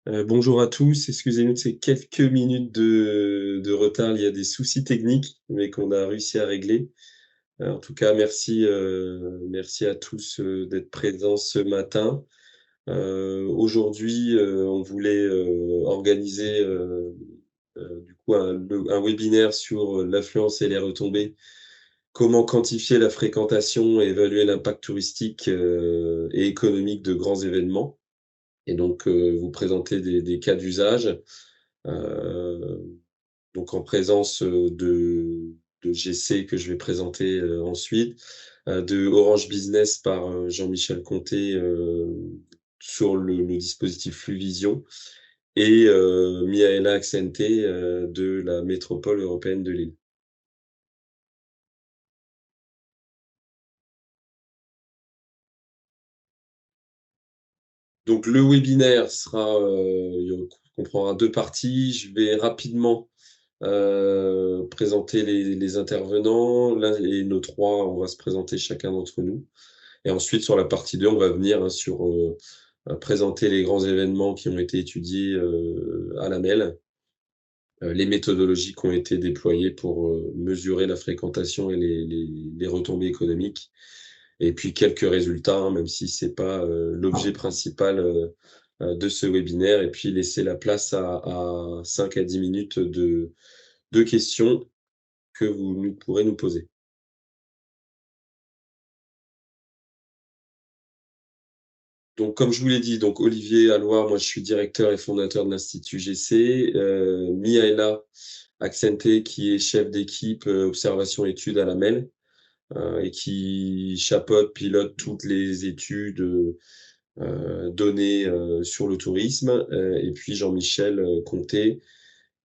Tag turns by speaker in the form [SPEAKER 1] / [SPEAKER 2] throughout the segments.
[SPEAKER 1] Bonjour à tous, excusez-nous de ces quelques minutes de retard. Il y a des soucis techniques, mais qu'on a réussi à régler. En tout cas, merci à tous, d'être présents ce matin. Aujourd'hui, on voulait, organiser, du coup un webinaire sur, l'affluence et les retombées. Comment quantifier la fréquentation et évaluer l'impact touristique, et économique de grands événements? Et donc, vous présenter des cas d'usage. Heu, donc en présence, de GC que je vais présenter, ensuite, de Orange Business par, Jean-Michel Comté, sur le dispositif Fluvision et Mihaela Accente, de la métropole européenne de Lille. Donc le webinaire sera, il comprendra 2 parties. Je vais rapidement présenter les intervenants. Là et nos 3, on va se présenter chacun d'entre nous et ensuite sur la partie 2, on va venir, sur, présenter les grands événements qui ont été étudiés, à la MEL, les méthodologies qui ont été déployées pour, mesurer la fréquentation et les retombées économiques et puis quelques résultats, hein, même si c'est pas, l'objet principal, de ce webinaire et puis laisser la place à 5 à 10 minutes de questions que vous nous pourrez nous poser. Donc comme je vous l'ai dit, donc Olivier Alloire, moi je suis directeur et fondateur de l'Institut GC, Mihaela Accente qui est chef d'équipe, observation études à la MEL, et qui chapeaute, pilote toutes les études, données, sur le tourisme, et puis Jean-Michel, Comté,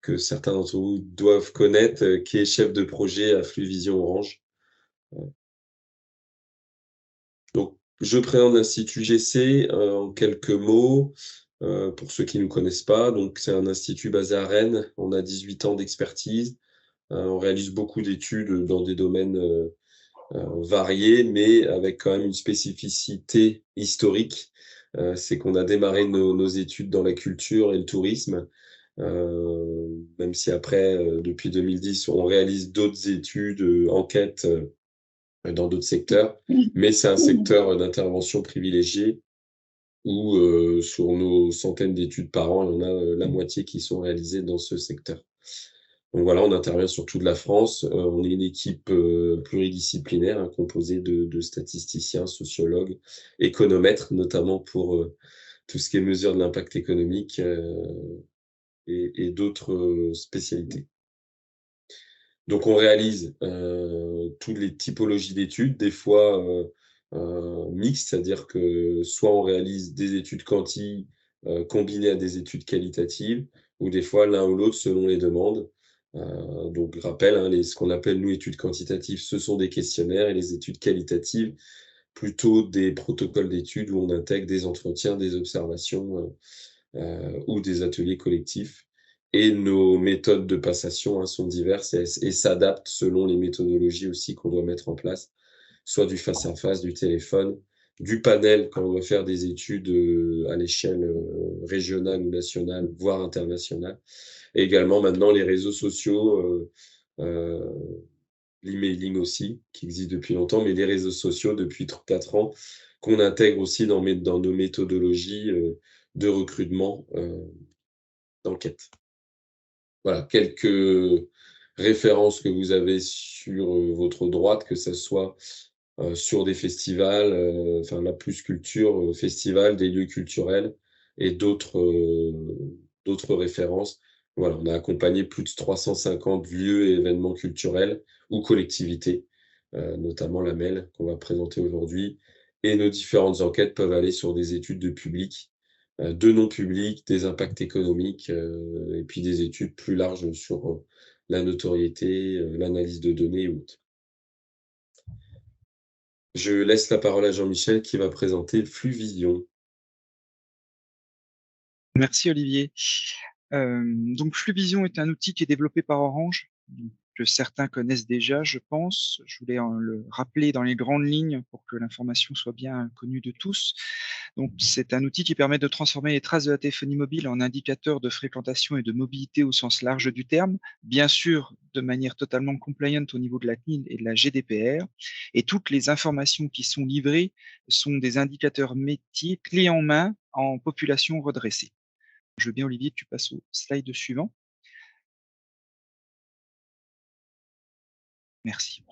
[SPEAKER 1] que certains d'entre vous doivent connaître, qui est chef de projet à Fluvision Orange. Donc, je présente l'Institut GC, en quelques mots, pour ceux qui ne nous connaissent pas. Donc, c'est un institut basé à Rennes. On a 18 ans d'expertise. On réalise beaucoup d'études dans des domaines, variés, mais avec quand même une spécificité historique. C'est qu'on a démarré nos études dans la culture et le tourisme, même si après, depuis 2010, on réalise d'autres études, enquêtes, dans d'autres secteurs, mais c'est un secteur d'intervention privilégié où, sur nos centaines d'études par an, il y en a, la moitié qui sont réalisées dans ce secteur. Donc voilà, on intervient sur toute la France. On est une équipe, pluridisciplinaire, hein, composée de statisticiens, sociologues, économètres, notamment pour, tout ce qui est mesure de l'impact économique, et d'autres, spécialités. Donc on réalise, toutes les typologies d'études, des fois, mixtes, c'est-à-dire que soit on réalise des études quanti, combinées à des études qualitatives ou des fois l'un ou l'autre selon les demandes. Donc rappel, hein, ce qu'on appelle nous études quantitatives, ce sont des questionnaires et les études qualitatives, plutôt des protocoles d'études où on intègre des entretiens, des observations, ou des ateliers collectifs. Et nos méthodes de passation, hein, sont diverses et s'adaptent selon les méthodologies aussi qu'on doit mettre en place, soit du face à face, du téléphone, du panel quand on doit faire des études, à l'échelle, régionale ou nationale, voire internationale. Et également maintenant les réseaux sociaux, heu, l'emailing aussi, qui existe depuis longtemps, mais les réseaux sociaux depuis 4 ans, qu'on intègre aussi dans nos méthodologies, de recrutement, d'enquête. Voilà, quelques références que vous avez sur, votre droite, que ça soit, sur des festivals, enfin la Plus Culture, festival, des lieux culturels et d'autres références. Voilà, on a accompagné plus de 350 lieux et événements culturels ou collectivités, notamment la MEL qu'on va présenter aujourd'hui et nos différentes enquêtes peuvent aller sur des études de public, de non public, des impacts économiques, et puis des études plus larges sur, la notoriété, l'analyse de données et autres. Je laisse la parole à Jean-Michel qui va présenter Fluvision.
[SPEAKER 2] Merci Olivier. Donc Fluvision est un outil qui est développé par Orange, que certains connaissent déjà, je pense. Je voulais le rappeler dans les grandes lignes pour que l'information soit bien connue de tous. Donc, c'est un outil qui permet de transformer les traces de la téléphonie mobile en indicateurs de fréquentation et de mobilité au sens large du terme, bien sûr de manière totalement compliant au niveau de la CNIL et de la GDPR. Et toutes les informations qui sont livrées sont des indicateurs métiers clés en main en population redressée. Je veux bien, Olivier, que tu passes au slide suivant. Merci.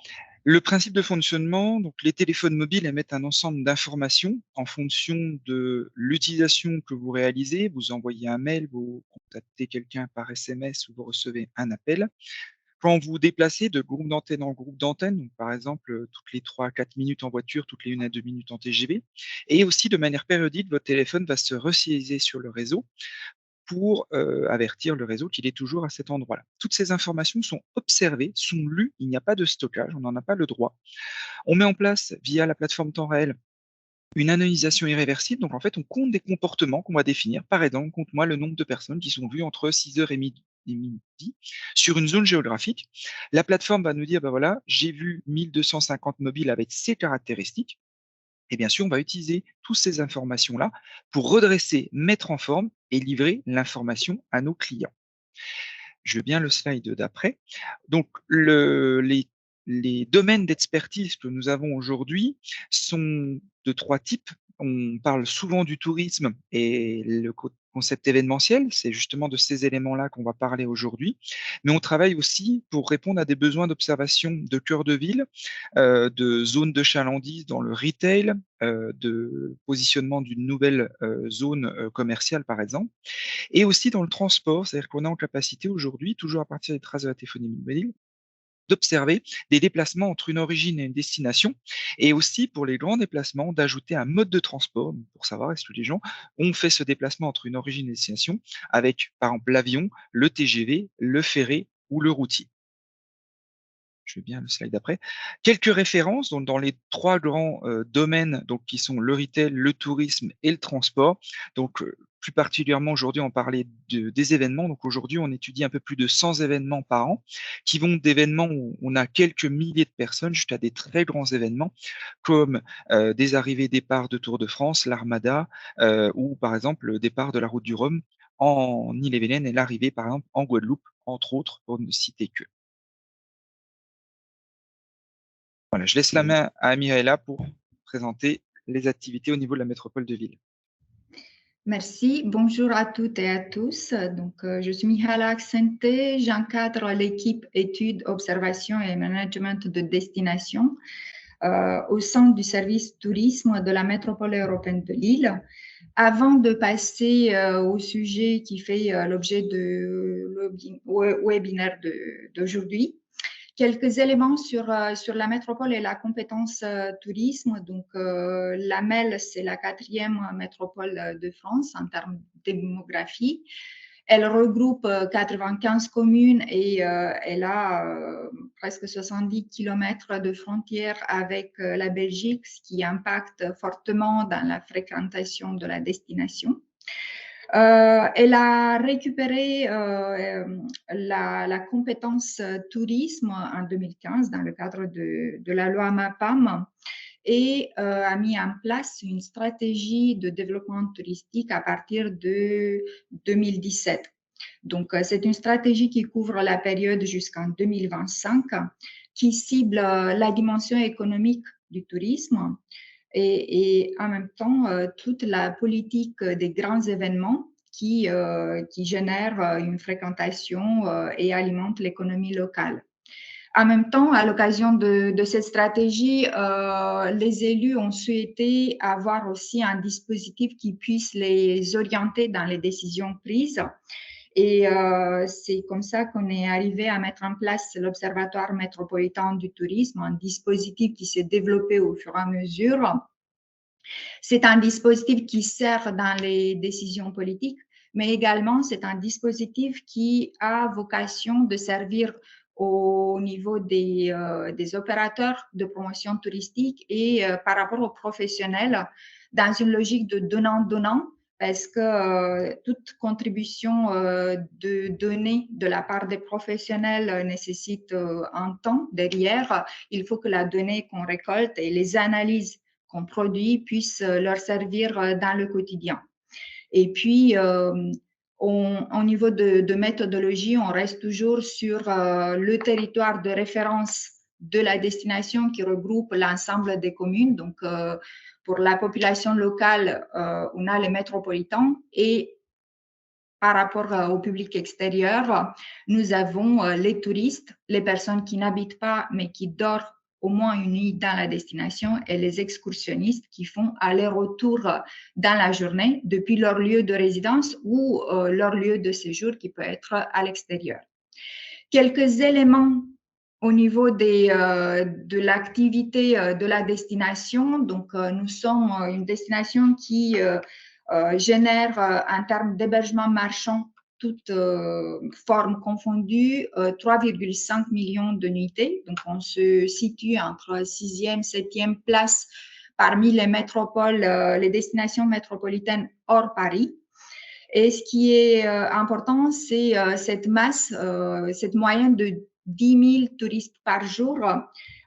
[SPEAKER 2] Le principe de fonctionnement, donc les téléphones mobiles émettent un ensemble d'informations en fonction de l'utilisation que vous réalisez. Vous envoyez un mail, vous contactez quelqu'un par SMS ou vous recevez un appel. Quand vous vous déplacez de groupe d'antenne en groupe d'antenne, donc par exemple toutes les 3 à 4 minutes en voiture, toutes les 1 à 2 minutes en TGV, et aussi de manière périodique, votre téléphone va se resialiser sur le réseau pour avertir le réseau qu'il est toujours à cet endroit-là. Toutes ces informations sont observées, sont lues, il n'y a pas de stockage, on n'en a pas le droit. On met en place, via la plateforme temps réel, une anonymisation irréversible. Donc en fait, on compte des comportements qu'on va définir. Par exemple, compte-moi le nombre de personnes qui sont vues entre 6h et midi sur une zone géographique. La plateforme va nous dire, ben voilà, j'ai vu 1250 mobiles avec ces caractéristiques. Et bien sûr, on va utiliser toutes ces informations-là pour redresser, mettre en forme et livrer l'information à nos clients. Je veux bien le slide d'après. Donc, les domaines d'expertise que nous avons aujourd'hui sont de 3 types. On parle souvent du tourisme et le concept événementiel, c'est justement de ces éléments-là qu'on va parler aujourd'hui. Mais on travaille aussi pour répondre à des besoins d'observation de cœur de ville, de zones de chalandise dans le retail, de positionnement d'une nouvelle zone commerciale, par exemple. Et aussi dans le transport, c'est-à-dire qu'on est en capacité aujourd'hui, toujours à partir des traces de la téléphonie mobile, d'observer des déplacements entre une origine et une destination, et aussi pour les grands déplacements, d'ajouter un mode de transport pour savoir est-ce que les gens ont fait ce déplacement entre une origine et une destination avec, par exemple, l'avion, le TGV, le ferré ou le routier. Je veux bien le slide d'après. Quelques références donc, dans les 3 grands domaines donc, qui sont le retail, le tourisme et le transport. Donc, plus particulièrement aujourd'hui, on parlait des événements. Donc aujourd'hui, on étudie un peu plus de 100 événements par an, qui vont d'événements où on a quelques milliers de personnes jusqu'à des très grands événements, comme des arrivées-départs de Tour de France, l'Armada, ou par exemple le départ de la Route du Rhum en Ille-et-Vilaine et l'arrivée par exemple en Guadeloupe, entre autres, pour ne citer que. Voilà, je laisse la main à Mireilla pour présenter les activités au niveau de la métropole de Ville.
[SPEAKER 3] Merci. Bonjour à toutes et à tous. Donc, je suis Mihaela Accente. J'encadre l'équipe études, observation et management de destination au sein du service tourisme de la métropole européenne de Lille. Avant de passer au sujet qui fait l'objet de webinaire d'aujourd'hui, quelques éléments sur la métropole et la compétence tourisme. Donc, la MEL, c'est la 4e métropole de France en termes de démographie. Elle regroupe 95 communes et elle a presque 70 kilomètres de frontières avec la Belgique, ce qui impacte fortement dans la fréquentation de la destination. Elle a récupéré la compétence tourisme en 2015 dans le cadre de la loi MAPAM et a mis en place une stratégie de développement touristique à partir de 2017. Donc, c'est une stratégie qui couvre la période jusqu'en 2025, qui cible la dimension économique du tourisme et en même temps toute la politique des grands événements qui génèrent une fréquentation et alimentent l'économie locale. En même temps, à l'occasion de cette stratégie, les élus ont souhaité avoir aussi un dispositif qui puisse les orienter dans les décisions prises. Et c'est comme ça qu'on est arrivé à mettre en place l'Observatoire métropolitain du tourisme, un dispositif qui s'est développé au fur et à mesure. C'est un dispositif qui sert dans les décisions politiques, mais également c'est un dispositif qui a vocation de servir au niveau des opérateurs de promotion touristique et par rapport aux professionnels dans une logique de donnant-donnant parce que toute contribution de données de la part des professionnels nécessite un temps derrière. Il faut que la donnée qu'on récolte et les analyses qu'on produit puissent leur servir dans le quotidien. Et puis, au niveau de méthodologie, on reste toujours sur le territoire de référence de la destination qui regroupe l'ensemble des communes. Donc, pour la population locale, on a les métropolitains et par rapport au public extérieur, nous avons les touristes, les personnes qui n'habitent pas mais qui dorment au moins une nuit dans la destination et les excursionnistes qui font aller-retour dans la journée depuis leur lieu de résidence ou leur lieu de séjour qui peut être à l'extérieur. Quelques éléments au niveau de l'activité de la destination. Donc, nous sommes une destination qui génère en termes d'hébergement marchand, toutes formes confondues, 3,5 millions de nuitées. Donc, on se situe entre 6e, 7e place parmi les métropoles, les destinations métropolitaines hors Paris. Et ce qui est important, c'est cette masse, cette moyenne de 10 000 touristes par jour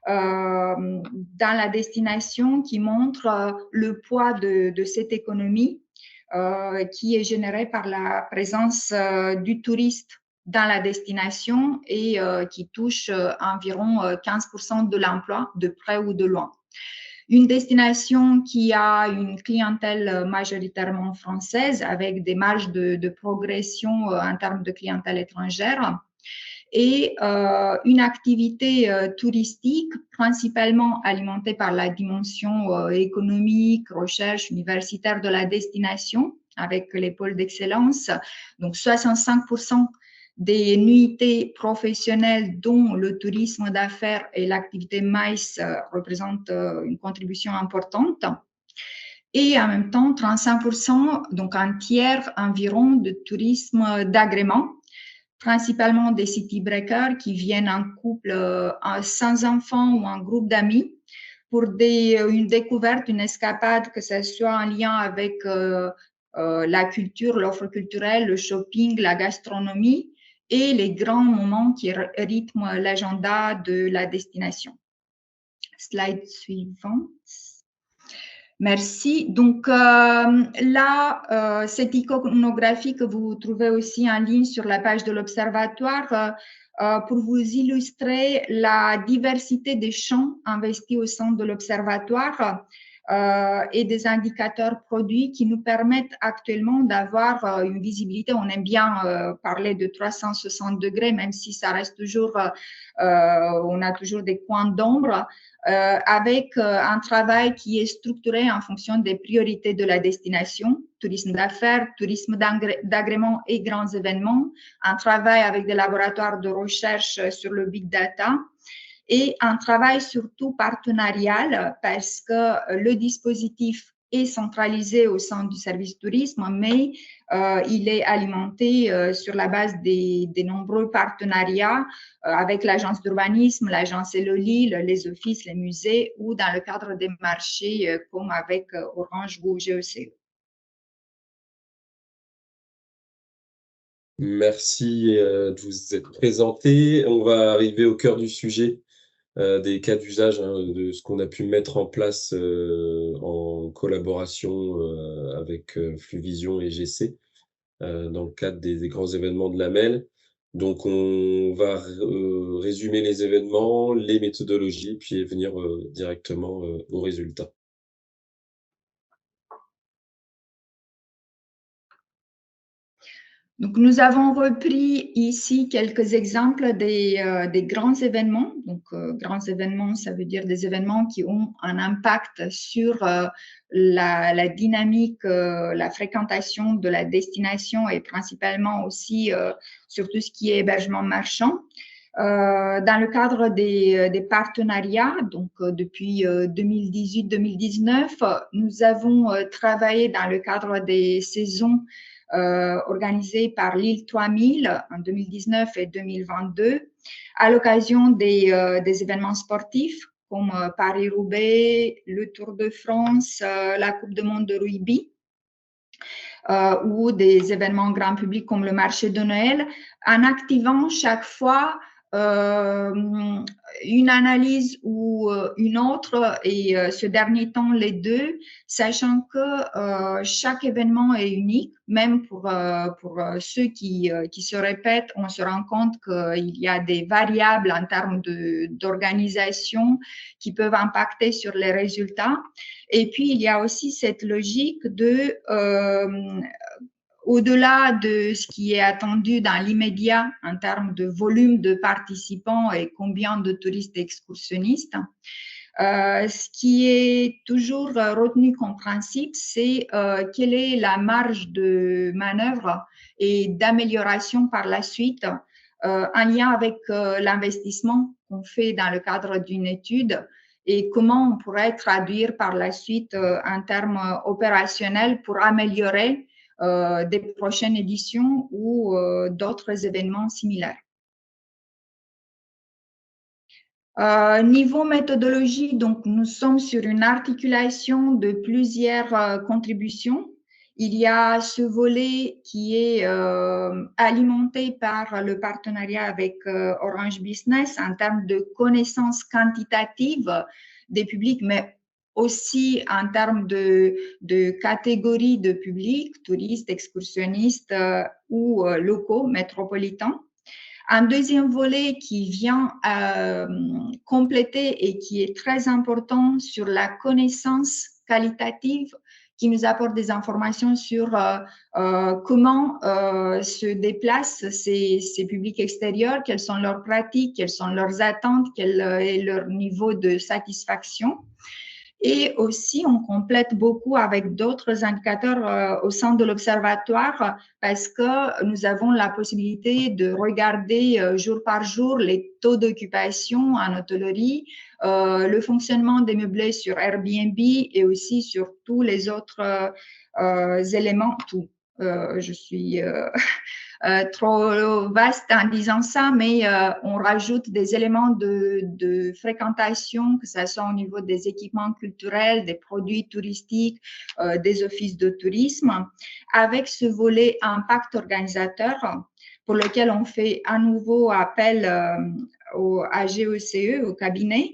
[SPEAKER 3] dans la destination qui montre le poids de cette économie qui est générée par la présence du touriste dans la destination et qui touche environ 15% de l'emploi de près ou de loin. Une destination qui a une clientèle majoritairement française avec des marges de progression en termes de clientèle étrangère et une activité touristique principalement alimentée par la dimension économique, recherche universitaire de la destination avec les pôles d'excellence. Donc 65% des nuitées professionnelles dont le tourisme d'affaires et l'activité MICE représentent une contribution importante. Et en même temps, 35%, donc un tiers environ de tourisme d'agrément, principalement des city breakers qui viennent en couple sans enfants ou en groupe d'amis pour une découverte, une escapade, que ce soit en lien avec la culture, l'offre culturelle, le shopping, la gastronomie et les grands moments qui rythment l'agenda de la destination. Slide suivante. Merci. Donc là, cette iconographie que vous trouvez aussi en ligne sur la page de l'Observatoire pour vous illustrer la diversité des champs investis au sein de l'Observatoire et des indicateurs produits qui nous permettent actuellement d'avoir une visibilité. On aime bien parler de 360 degrés, même si ça reste toujours, on a toujours des coins d'ombre. Avec un travail qui est structuré en fonction des priorités de la destination, tourisme d'affaires, tourisme d'agrément et grands événements, un travail avec des laboratoires de recherche sur le big data et un travail surtout partenarial parce que le dispositif est centralisé au sein du service tourisme, mais il est alimenté sur la base des nombreux partenariats avec l'agence d'urbanisme, l'agence Elolil, les offices, les musées ou dans le cadre des marchés comme avec Orange ou GECE.
[SPEAKER 1] Merci de vous être présenté. On va arriver au cœur du sujet des cas d'usage de ce qu'on a pu mettre en place en collaboration avec Fluvision et GC dans le cadre des grands événements de la MEL. Donc, on va résumer les événements, les méthodologies, puis venir directement aux résultats.
[SPEAKER 3] Donc, nous avons repris ici quelques exemples des grands événements. Donc, grands événements, ça veut dire des événements qui ont un impact sur la dynamique, la fréquentation de la destination et principalement aussi sur tout ce qui est hébergement marchand. Dans le cadre des partenariats, donc depuis 2018-2019, nous avons travaillé dans le cadre des saisons organisé par l'île 3000 en 2019 et 2022 à l'occasion des événements sportifs comme Paris-Roubaix, le Tour de France, la Coupe du Monde de rugby. ou des événements grand public comme le marché de Noël, en activant chaque fois une analyse ou une autre, et ce dernier temps les deux, sachant que chaque événement est unique, même pour ceux qui se répètent, on se rend compte qu'il y a des variables en termes d'organisation qui peuvent impacter sur les résultats. Et puis, il y a aussi cette logique de au-delà de ce qui est attendu dans l'immédiat en termes de volume de participants et combien de touristes excursionnistes, ce qui est toujours retenu comme principe, c'est quelle est la marge de manœuvre et d'amélioration par la suite en lien avec l'investissement qu'on fait dans le cadre d'une étude et comment on pourrait traduire par la suite en termes opérationnels pour améliorer des prochaines éditions ou d'autres événements similaires. Niveau méthodologie, donc nous sommes sur une articulation de plusieurs contributions. Il y a ce volet qui est alimenté par le partenariat avec Orange Business en termes de connaissances quantitatives des publics, mais aussi en termes de catégories de publics, touristes, excursionnistes ou locaux, métropolitains. Un deuxième volet qui vient compléter et qui est très important sur la connaissance qualitative, qui nous apporte des informations sur comment se déplacent ces publics extérieurs, quelles sont leurs pratiques, quelles sont leurs attentes, quel est leur niveau de satisfaction. Et aussi, on complète beaucoup avec d'autres indicateurs au sein de l'observatoire parce que nous avons la possibilité de regarder jour par jour les taux d'occupation en hôtellerie, le fonctionnement des meublés sur Airbnb et aussi sur tous les autres éléments. Je suis trop vaste en disant ça, mais on rajoute des éléments de fréquentation, que ce soit au niveau des équipements culturels, des produits touristiques, des offices de tourisme, avec ce volet impact organisateur pour lequel on fait à nouveau appel à GECE, au cabinet,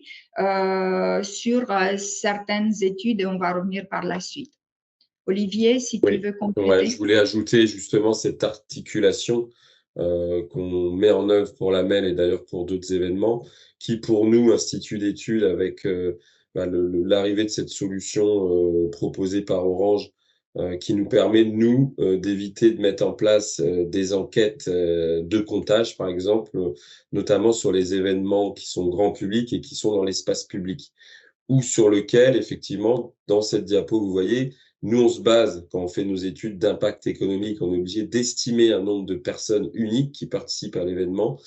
[SPEAKER 3] sur certaines études et on va revenir par la suite. Olivier, si tu veux compléter.
[SPEAKER 1] Ouais, je voulais ajouter justement cette articulation qu'on met en œuvre pour la MEL et d'ailleurs pour d'autres événements, qui pour nous, Institut d'études, avec l'arrivée de cette solution proposée par Orange, qui nous permet, nous, d'éviter de mettre en place des enquêtes de comptage, par exemple, notamment sur les événements qui sont grand public et qui sont dans l'espace public, ou sur lequel, effectivement, dans cette diapo, vous voyez, nous, on se base, quand on fait nos études d'impact économique, on est obligé d'estimer un nombre de personnes uniques qui participent à l'événement.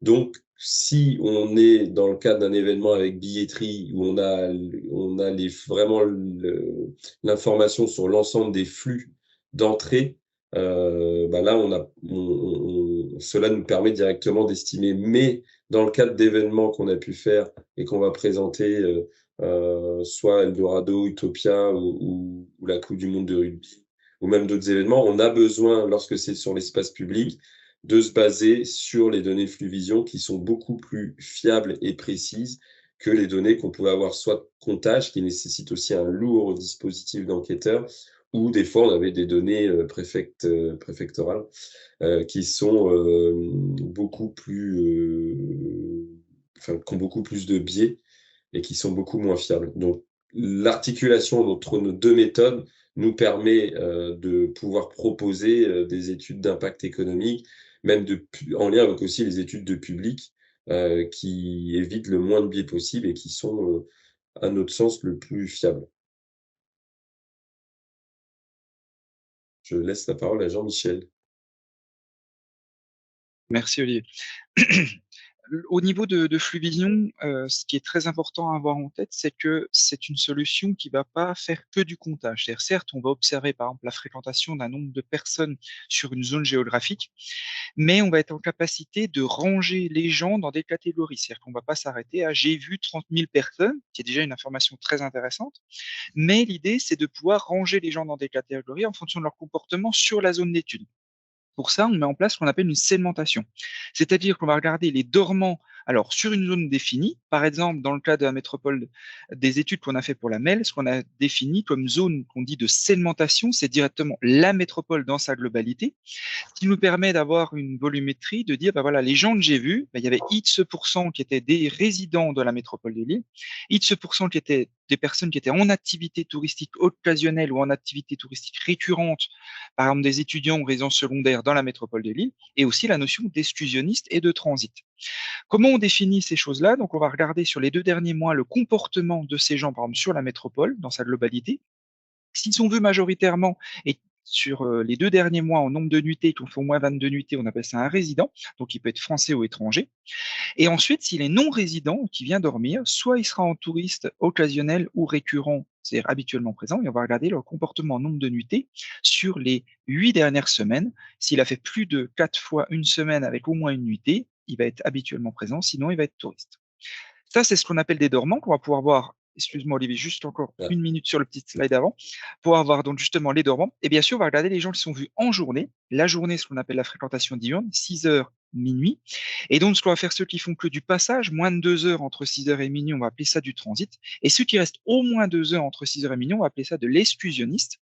[SPEAKER 1] Donc, si on est dans le cadre d'un événement avec billetterie où on a vraiment l'information sur l'ensemble des flux d'entrée, là, cela nous permet directement d'estimer. Mais dans le cadre d'événements qu'on a pu faire et qu'on va présenter, soit Eldorado, Utopia ou la Coupe du Monde de rugby, ou même d'autres événements, on a besoin, lorsque c'est sur l'espace public, de se baser sur les données Fluvision qui sont beaucoup plus fiables et précises que les données qu'on pouvait avoir soit de comptage, qui nécessite aussi un lourd dispositif d'enquêteur, ou des fois on avait des données préfectorales qui sont beaucoup plus, qui ont beaucoup plus de biais et qui sont beaucoup moins fiables. Donc, l'articulation entre nos deux méthodes nous permet de pouvoir proposer des études d'impact économique, même en lien avec aussi les études de public, qui évitent le moins de biais possible et qui sont, à notre sens, le plus fiables. Je laisse la parole à Jean-Michel.
[SPEAKER 2] Merci Olivier. Au niveau de Fluvision, ce qui est très important à avoir en tête, c'est que c'est une solution qui va pas faire que du comptage. C'est-à-dire, certes, on va observer par exemple la fréquentation d'un nombre de personnes sur une zone géographique, mais on va être en capacité de ranger les gens dans des catégories. C'est-à-dire qu'on va pas s'arrêter à j'ai vu 30 000 personnes, qui est déjà une information très intéressante, mais l'idée, c'est de pouvoir ranger les gens dans des catégories en fonction de leur comportement sur la zone d'étude. Pour ça, on met en place ce qu'on appelle une segmentation. C'est-à-dire qu'on va regarder les dormants alors sur une zone définie. Par exemple, dans le cas de la métropole des études qu'on a fait pour la MEL, ce qu'on a défini comme zone qu'on dit de segmentation, c'est directement la métropole dans sa globalité, ce qui nous permet d'avoir une volumétrie, de dire, bah voilà, les gens que j'ai vus, bah, il y avait X% qui étaient des résidents de la métropole de Lille, X% qui étaient des personnes qui étaient en activité touristique occasionnelle ou en activité touristique récurrente, par exemple des étudiants ou résidents secondaires dans la métropole de Lille, et aussi la notion d'exclusionniste et de transit. Comment on définit ces choses-là? Donc, on va regarder sur les 2 derniers mois le comportement de ces gens, par exemple, sur la métropole, dans sa globalité. S'ils sont vus majoritairement et sur les 2 derniers mois en nombre de nuitées, qui ont fait au moins 22 nuitées, on appelle ça un résident, donc il peut être français ou étranger. Et ensuite, s'il est non résident, qui vient dormir, soit il sera en touriste occasionnel ou récurrent, c'est-à-dire habituellement présent, et on va regarder leur comportement en nombre de nuitées sur les 8 dernières semaines. S'il a fait plus de 4 fois une semaine avec au moins une nuitée, il va être habituellement présent, sinon il va être touriste. Ça, c'est ce qu'on appelle des dormants qu'on va pouvoir voir. Excuse-moi, Olivier, juste encore
[SPEAKER 1] Ah,
[SPEAKER 2] une minute sur le petit slide avant, pour avoir donc justement les dormants. Et bien sûr, on va regarder les gens qui sont vus en journée. La journée, ce qu'on appelle la fréquentation diurne, 6 heures, minuit. Et donc, ce qu'on va faire, ceux qui font que du passage, moins de 2 heures entre 6 heures et minuit, on va appeler ça du transit. Et ceux qui restent au moins 2 heures entre 6 heures et minuit, on va appeler ça de l'exclusionniste.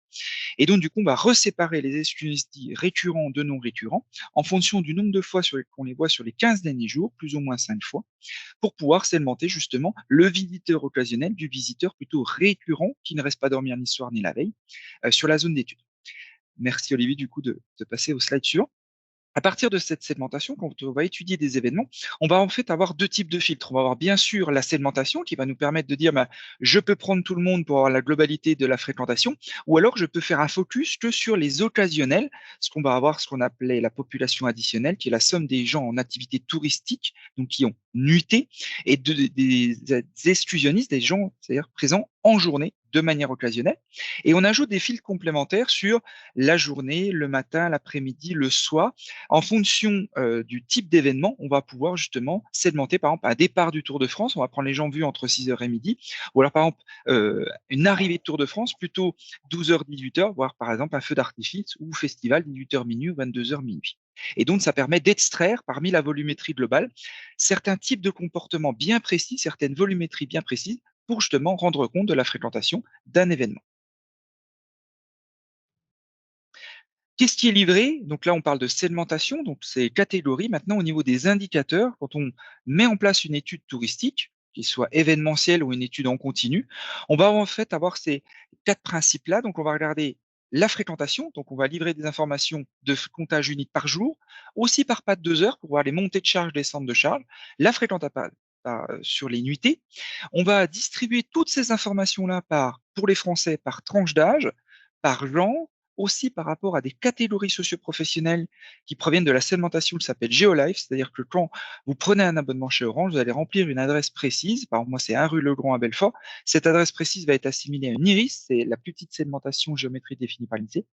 [SPEAKER 2] Et donc, du coup, on va reséparer les exclusionnistes dits récurrents de non récurrents en fonction du nombre de fois qu'on les voit sur les 15 derniers jours, plus ou moins 5 fois, pour pouvoir segmenter justement le visiteur occasionnel du visiteur plutôt récurrent qui ne reste pas dormir ni soir ni la veille sur la zone d'étude. Merci Olivier du coup de passer au slide suivant. À partir de cette segmentation, quand on va étudier des événements, on va en fait avoir 2 types de filtres. On va avoir bien sûr la segmentation qui va nous permettre de dire bah, je peux prendre tout le monde pour avoir la globalité de la fréquentation, ou alors je peux faire un focus que sur les occasionnels, ce qu'on va avoir ce qu'on appelait la population additionnelle, qui est la somme des gens en activité touristique, donc qui ont nuité, et des exclusionnistes, des gens c'est-à-dire présents en journée de manière occasionnelle. Et on ajoute des filtres complémentaires sur la journée, le matin, l'après-midi, le soir. En fonction du type d'événement, on va pouvoir justement segmenter, par exemple, un départ du Tour de France, on va prendre les gens vus entre 6 heures et midi, ou alors par exemple une arrivée de Tour de France, plutôt 12 heures, 18 heures, voire par exemple un feu d'artifice ou festival 18 heures minuit ou 22 heures minuit. Et donc, ça permet d'extraire parmi la volumétrie globale certains types de comportements bien précis, certaines volumétries bien précises, pour justement rendre compte de la fréquentation d'un événement. Qu'est-ce qui est livré? Donc là, on parle de segmentation, donc c'est catégorie. Maintenant, au niveau des indicateurs, quand on met en place une étude touristique, qu'il soit événementielle ou une étude en continu, on va en fait avoir ces 4 principes-là. Donc, on va regarder la fréquentation, donc on va livrer des informations de comptage unique par jour, aussi par pas de 2 heures pour voir les montées de charge, descentes de charge, la fréquentation sur les nuitées. On va distribuer toutes ces informations-là pour les Français par tranche d'âge, par genre, aussi par rapport à des catégories socioprofessionnelles qui proviennent de la segmentation qui s'appelle GeoLife, c'est-à-dire que quand vous prenez un abonnement chez Orange, vous allez remplir une adresse précise. Par exemple, moi, c'est 1 rue Legrand à Belfort. Cette adresse précise va être assimilée à une iris, c'est la plus petite segmentation géométrie définie par l'INSEE.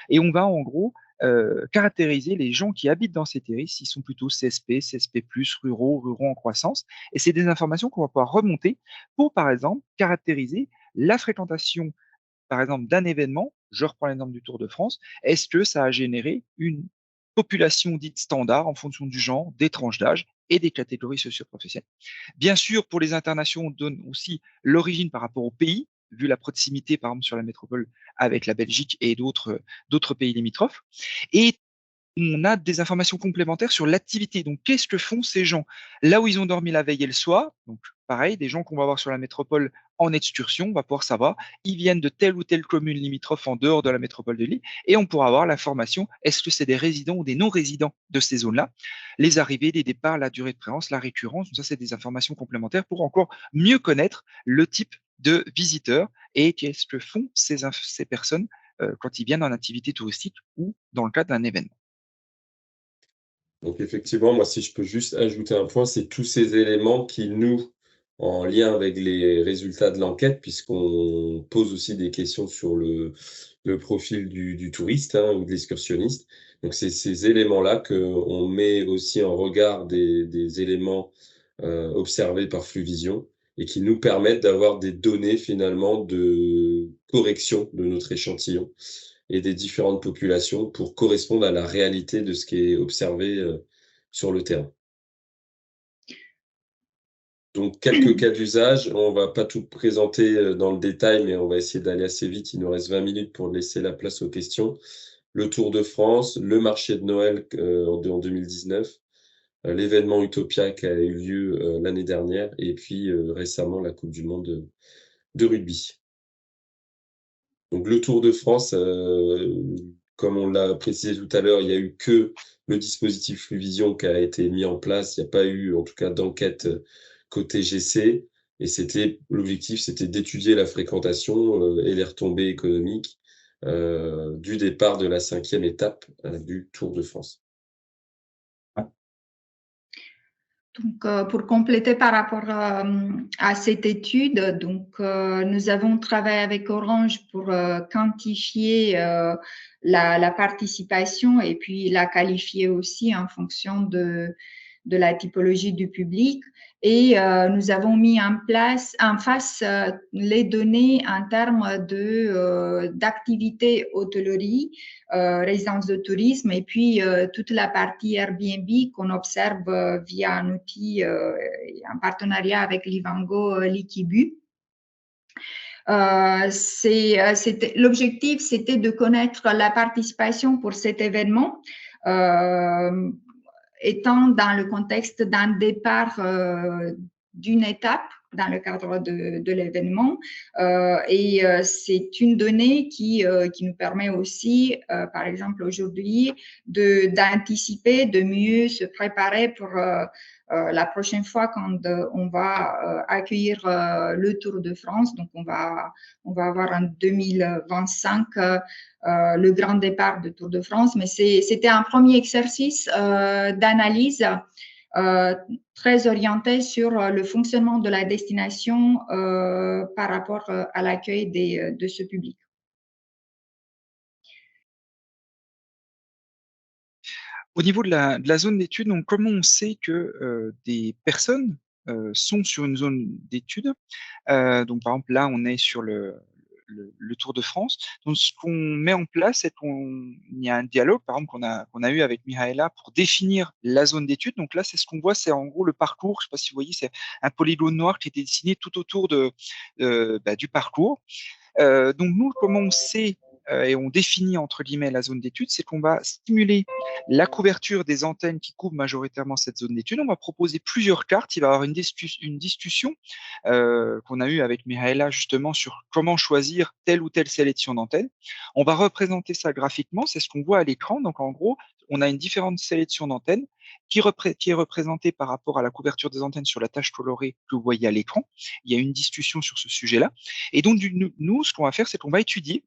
[SPEAKER 2] Et on va en gros caractériser les gens qui habitent dans cette iris, s'ils sont plutôt CSP, CSP+, ruraux en croissance. Et c'est des informations qu'on va pouvoir remonter pour, par exemple, caractériser la fréquentation par exemple, d'un événement, je reprends l'exemple du Tour de France, est-ce que ça a généré une population dite standard en fonction du genre, des tranches d'âge et des catégories socio-professionnelles. Bien sûr, pour les internationaux, on donne aussi l'origine par rapport au pays, vu la proximité, par exemple, sur la métropole avec la Belgique et d'autres pays limitrophes. Et on a des informations complémentaires sur l'activité. Donc, qu'est-ce que font ces gens? Là où ils ont dormi la veille et le soir, donc pareil, des gens qu'on va voir sur la métropole en excursion, on va pouvoir savoir, ils viennent de telle ou telle commune limitrophe en dehors de la métropole de Lille, et on pourra avoir l'information, est-ce que c'est des résidents ou des non-résidents de ces zones-là? Les arrivées, les départs, la durée de présence, la récurrence, ça c'est des informations complémentaires pour encore mieux connaître le type de visiteurs et qu'est-ce que font ces personnes quand ils viennent en activité touristique ou dans le cadre d'un événement.
[SPEAKER 1] Donc effectivement, moi, si je peux juste ajouter un point, c'est tous ces éléments qui nous, en lien avec les résultats de l'enquête, puisqu'on pose aussi des questions sur le profil du touriste, hein, ou de l'excursionniste. Donc c'est ces éléments-là qu'on met aussi en regard des éléments, observés par Fluvision et qui nous permettent d'avoir des données finalement de correction de notre échantillon et des différentes populations pour correspondre à la réalité de ce qui est observé, sur le terrain. Donc quelques cas d'usage, on va pas tout présenter, dans le détail, mais on va essayer d'aller assez vite. Il nous reste 20 minutes pour laisser la place aux questions. Le Tour de France, le marché de Noël, en 2019, l'événement Utopia qui a eu lieu, l'année dernière et puis, récemment la coupe du monde, de rugby. Donc le Tour de France, comme on l'a précisé tout à l'heure, il y a eu que le dispositif Fluvision qui a été mis en place. Il n'y a pas eu, en tout cas, d'enquête, côté GC et l'objectif, c'était d'étudier la fréquentation, et les retombées économiques, du départ de la 5e étape, du Tour de France.
[SPEAKER 3] Donc, pour compléter par rapport à cette étude, donc, nous avons travaillé avec Orange pour quantifier la participation et puis la qualifier aussi en fonction de la typologie du public. Et nous avons mis en face les données en termes d'activité hôtellerie, résidence de tourisme et puis toute la partie Airbnb qu'on observe via un outil en partenariat avec Livango Likibu. L'objectif, c'était de connaître la participation pour cet événement, étant dans le contexte d'un départ d'une étape dans le cadre de l'événement. Et c'est une donnée qui nous permet aussi, par exemple aujourd'hui, d'anticiper, de mieux se préparer pour la prochaine fois quand on va accueillir le Tour de France. Donc, on va avoir en 2025 le grand départ du Tour de France. Mais c'était un premier exercice d'analyse très orienté sur le fonctionnement de la destination par rapport à l'accueil de ce public.
[SPEAKER 2] Au niveau de la zone d'étude, donc comment on sait que des personnes sont sur une zone d'étude? Donc par exemple, là, on est sur le Tour de France. Donc ce qu'on met en place, c'est qu'il y a un dialogue, par exemple, qu'on a eu avec Mihaela pour définir la zone d'étude. Donc là, c'est ce qu'on voit, c'est en gros le parcours. Je ne sais pas si vous voyez, c'est un polygone noir qui était dessiné tout autour du parcours. Donc nous, comment on sait et on définit entre guillemets la zone d'étude, c'est qu'on va stimuler la couverture des antennes qui couvrent majoritairement cette zone d'étude. On va proposer plusieurs cartes. Il va y avoir une discussion qu'on a eue avec Mihaela justement sur comment choisir telle ou telle sélection d'antennes. On va représenter ça graphiquement, c'est ce qu'on voit à l'écran. Donc en gros, on a une différente sélection d'antennes qui est représentée par rapport à la couverture des antennes sur la tâche colorée que vous voyez à l'écran. Il y a une discussion sur ce sujet-là. Et donc, nous, ce qu'on va faire, c'est qu'on va étudier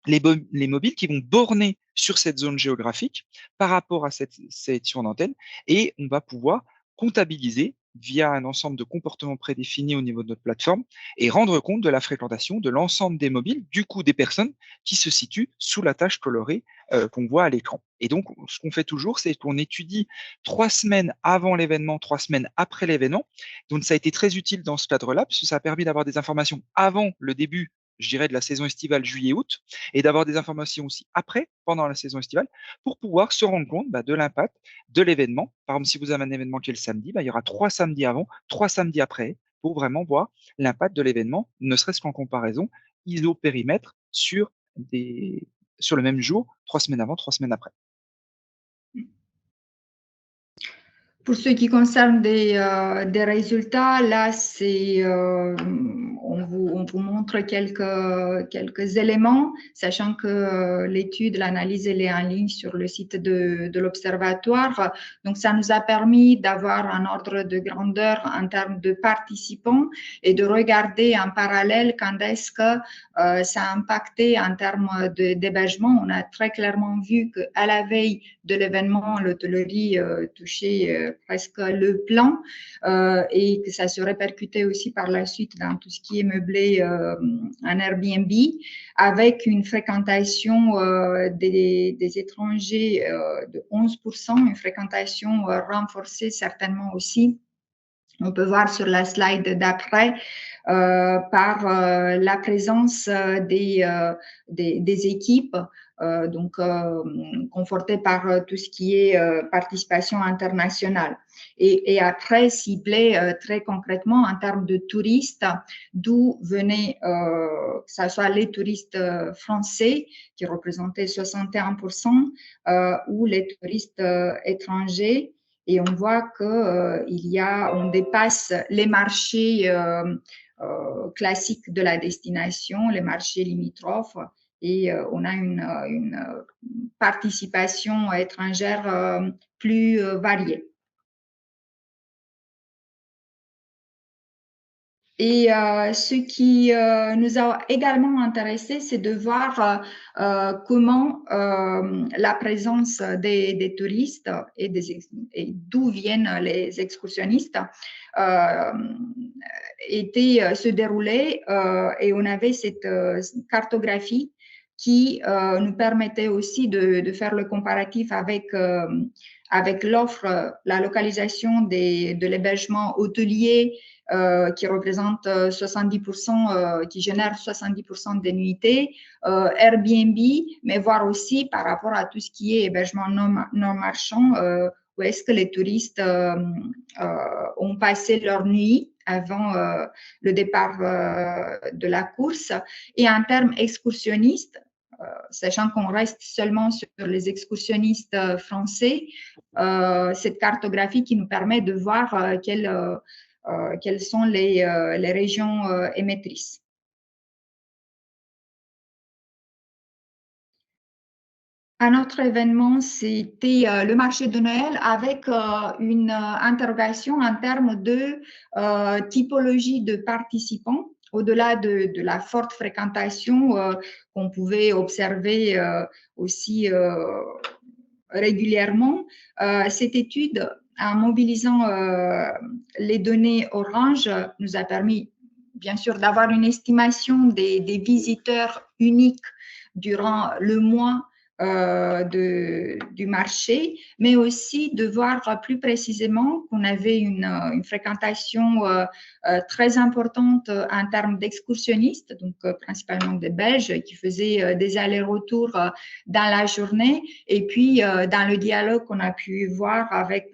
[SPEAKER 2] les mobiles qui vont borner sur cette zone géographique par rapport à cette sélection d'antenne et on va pouvoir comptabiliser via un ensemble de comportements prédéfinis au niveau de notre plateforme et rendre compte de la fréquentation de l'ensemble des mobiles, du coup des personnes qui se situent sous la tâche colorée qu'on voit à l'écran. Et donc, ce qu'on fait toujours, c'est qu'on étudie 3 semaines avant l'événement, 3 semaines après l'événement. Donc, ça a été très utile dans ce cadre-là, puisque ça a permis d'avoir des informations avant le début, je dirais, de la saison estivale juillet-août, et d'avoir des informations aussi après, pendant la saison estivale, pour pouvoir se rendre compte de l'impact de l'événement. Par exemple, si vous avez un événement qui est le samedi, il y aura 3 samedis avant, 3 samedis après, pour vraiment voir l'impact de l'événement, ne serait-ce qu'en comparaison iso-périmètre sur le même jour, 3 semaines avant, 3 semaines après.
[SPEAKER 3] Pour ce qui concerne des résultats, là, on vous montre quelques éléments, sachant que l'étude, l'analyse, elle est en ligne sur le site de l'Observatoire. Donc, ça nous a permis d'avoir un ordre de grandeur en termes de participants et de regarder en parallèle quand est-ce que ça a impacté en termes d'hébergement. On a très clairement vu qu'à la veille de l'événement, l'hôtellerie touchait presque le plan et que ça se répercutait aussi par la suite dans tout ce qui est meublé en Airbnb, avec une fréquentation des étrangers de 11%, une fréquentation renforcée certainement aussi. On peut voir sur la slide d'après par la présence des équipes, donc confortées par tout ce qui est participation internationale. Et après, ciblé très concrètement en termes de touristes, d'où venaient, que ce soit les touristes français, qui représentaient 61%, ou les touristes étrangers. Et on voit que on dépasse les marchés classiques de la destination, les marchés limitrophes, et on a une participation étrangère plus variée. Et ce qui nous a également intéressé, c'est de voir comment la présence des touristes et d'où viennent les excursionnistes se déroulait, et on avait cette cartographie qui nous permettait aussi de faire le comparatif avec l'offre, la localisation de l'hébergement hôtelier qui représente 70%, qui génère 70% des nuitées, Airbnb, mais voir aussi par rapport à tout ce qui est hébergement non marchand, où est-ce que les touristes ont passé leur nuit avant le départ de la course. Et en termes excursionnistes, sachant qu'on reste seulement sur les excursionnistes français, cette cartographie qui nous permet de voir quelles sont les régions émettrices. Un autre événement, c'était le marché de Noël avec une interrogation en termes de typologie de participants, au-delà de la forte fréquentation qu'on pouvait observer aussi régulièrement. Cette étude, en mobilisant les données Orange, nous a permis, bien sûr, d'avoir une estimation des visiteurs uniques durant le mois du marché, mais aussi de voir plus précisément qu'on avait une fréquentation très importante en termes d'excursionnistes, donc principalement des Belges qui faisaient des allers-retours dans la journée, et puis dans le dialogue qu'on a pu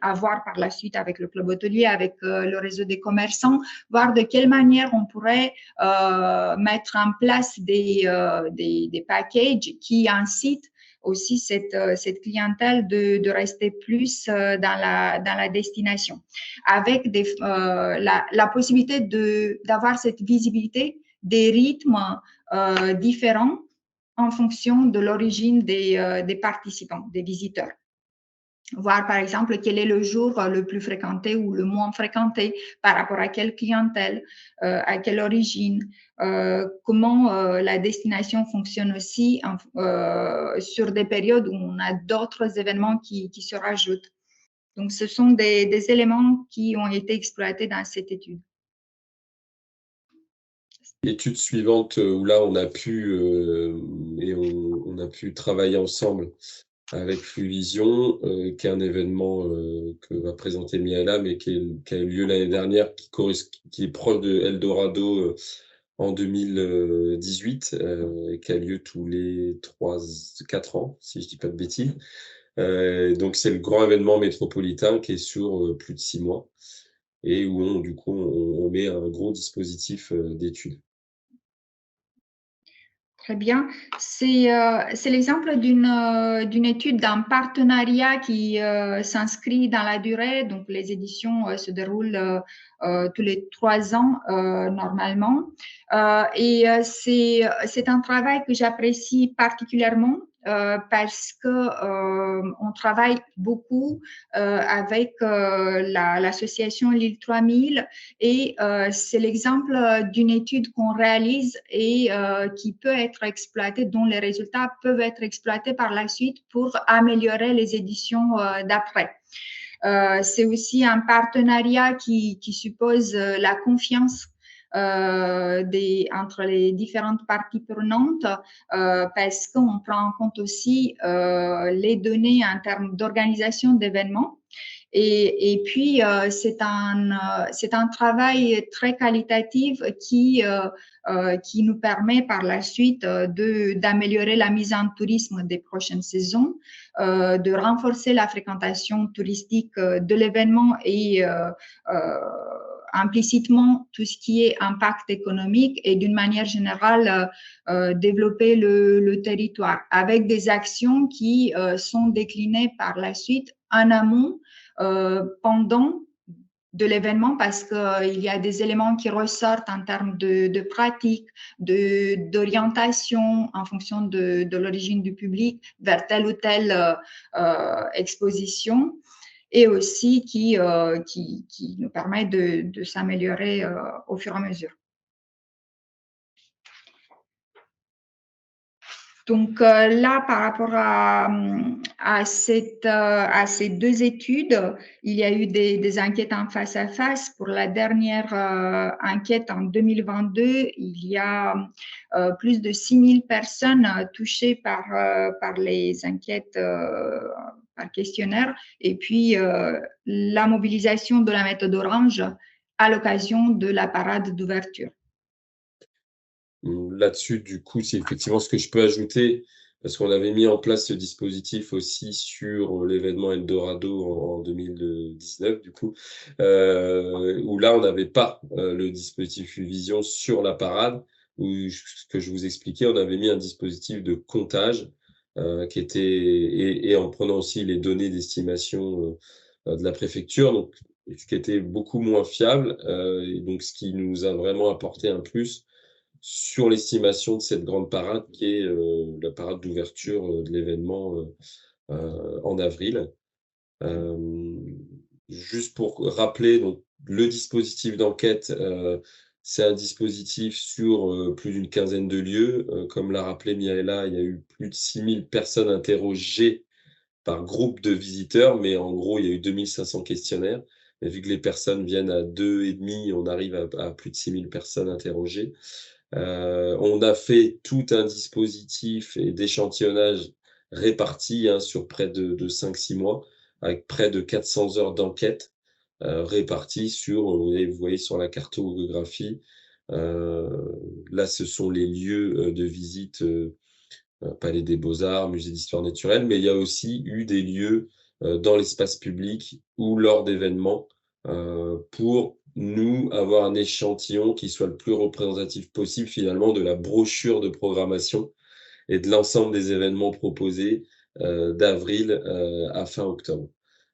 [SPEAKER 3] avoir par la suite avec le club hôtelier, avec le réseau des commerçants, voir de quelle manière on pourrait mettre en place des packages qui incitent aussi cette clientèle de rester plus dans la destination, avec la possibilité d'avoir cette visibilité des rythmes différents en fonction de l'origine des participants, des visiteurs. Voir par exemple quel est le jour le plus fréquenté ou le moins fréquenté par rapport à quelle clientèle, à quelle origine, comment la destination fonctionne aussi sur des périodes où on a d'autres événements qui se rajoutent. Donc, ce sont des éléments qui ont été exploités dans cette étude.
[SPEAKER 1] L'étude suivante où là on a pu on a pu travailler ensemble avec Fluvision, qui est un événement que va présenter Miala, mais qui a eu lieu l'année dernière, qui est proche de Eldorado en 2018, et qui a lieu tous les 4 ans, si je dis pas de bêtises. Donc c'est le grand événement métropolitain qui est sur plus de 6 mois et où on met un gros dispositif d'études.
[SPEAKER 3] Très bien. C'est l'exemple d'une étude d'un partenariat qui s'inscrit dans la durée. Donc, les éditions se déroulent tous les 3 ans normalement. C'est un travail que j'apprécie particulièrement parce que on travaille beaucoup avec l'association Lille 3000 et c'est l'exemple d'une étude qu'on réalise et qui peut être exploitée, dont les résultats peuvent être exploités par la suite pour améliorer les éditions d'après. C'est aussi un partenariat qui suppose la confiance entre les différentes parties prenantes parce qu'on prend en compte aussi les données en termes d'organisation d'événements. Et puis, c'est un travail très qualitatif qui nous permet par la suite d'améliorer la mise en tourisme des prochaines saisons, de renforcer la fréquentation touristique de l'événement et implicitement tout ce qui est impact économique et d'une manière générale développer le territoire avec des actions qui sont déclinées par la suite en amont pendant de l'événement parce qu'il y a des éléments qui ressortent en termes de pratique, d'orientation en fonction de l'origine du public vers telle ou telle exposition et aussi qui nous permet de s'améliorer au fur et à mesure. Donc là, par rapport à ces deux études, il y a eu des enquêtes en face à face. Pour la dernière enquête en 2022, il y a plus de 6000 personnes touchées par les enquêtes par questionnaire. Et puis, la mobilisation de la méthode Orange à l'occasion de la parade d'ouverture.
[SPEAKER 1] Là-dessus, du coup, c'est effectivement ce que je peux ajouter, parce qu'on avait mis en place ce dispositif aussi sur l'événement Eldorado en 2019, du coup, où là, on n'avait pas le dispositif Vision sur la parade, où ce que je vous expliquais, on avait mis un dispositif de comptage qui était, et en prenant aussi les données d'estimation de la préfecture, donc ce qui était beaucoup moins fiable, et donc ce qui nous a vraiment apporté un plus sur l'estimation de cette grande parade qui est la parade d'ouverture de l'événement en avril. Juste pour rappeler, donc, le dispositif d'enquête, c'est un dispositif sur plus d'une quinzaine de lieux. Comme l'a rappelé Miaela, il y a eu plus de 6000 personnes interrogées par groupe de visiteurs, mais en gros, il y a eu 2500 questionnaires. Et vu que les personnes viennent à 2,5, on arrive à plus de 6000 personnes interrogées. On a fait tout un dispositif et d'échantillonnage réparti sur près de 5-6 mois, avec près de 400 heures d'enquête réparties sur, vous voyez sur la cartographie, là ce sont les lieux de visite, Palais des Beaux-Arts, Musée d'Histoire naturelle, mais il y a aussi eu des lieux dans l'espace public ou lors d'événements pour nous avoir un échantillon qui soit le plus représentatif possible finalement de la brochure de programmation et de l'ensemble des événements proposés d'avril à fin octobre.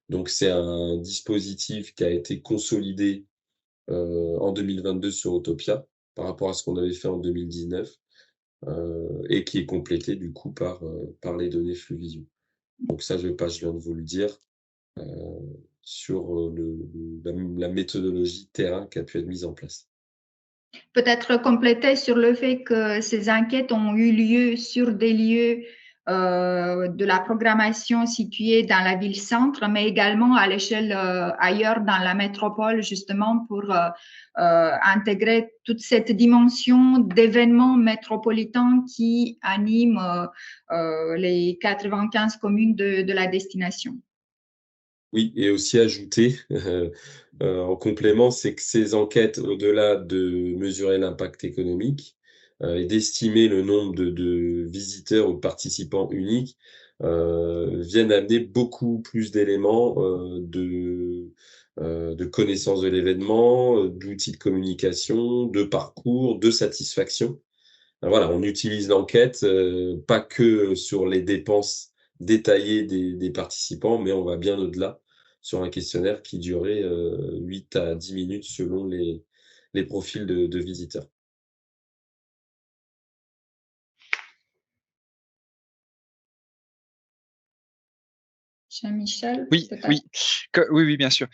[SPEAKER 1] Donc c'est un dispositif qui a été consolidé en 2022 sur Autopia par rapport à ce qu'on avait fait en 2019 et qui est complété du coup par les données Flux-Vision. Donc ça, je viens de vous le dire. Sur la méthodologie terrain qui a pu être mise en place.
[SPEAKER 3] Peut-être compléter sur le fait que ces enquêtes ont eu lieu sur des lieux de la programmation située dans la ville-centre, mais également à l'échelle ailleurs dans la métropole, justement pour intégrer toute cette dimension d'événements métropolitains qui animent les 95 communes de la destination.
[SPEAKER 1] Oui, et aussi ajouter en complément, c'est que ces enquêtes, au-delà de mesurer l'impact économique et d'estimer le nombre de visiteurs ou de participants uniques, viennent amener beaucoup plus d'éléments de connaissance de l'événement, d'outils de communication, de parcours, de satisfaction. voilà, on utilise l'enquête, pas que sur les dépenses détaillées des participants, mais on va bien au-delà sur un questionnaire qui durait, 8 à 10 minutes selon les profils de visiteurs.
[SPEAKER 3] Jean-Michel,
[SPEAKER 2] Oui,
[SPEAKER 3] peut-être.
[SPEAKER 2] oui, oui, bien sûr.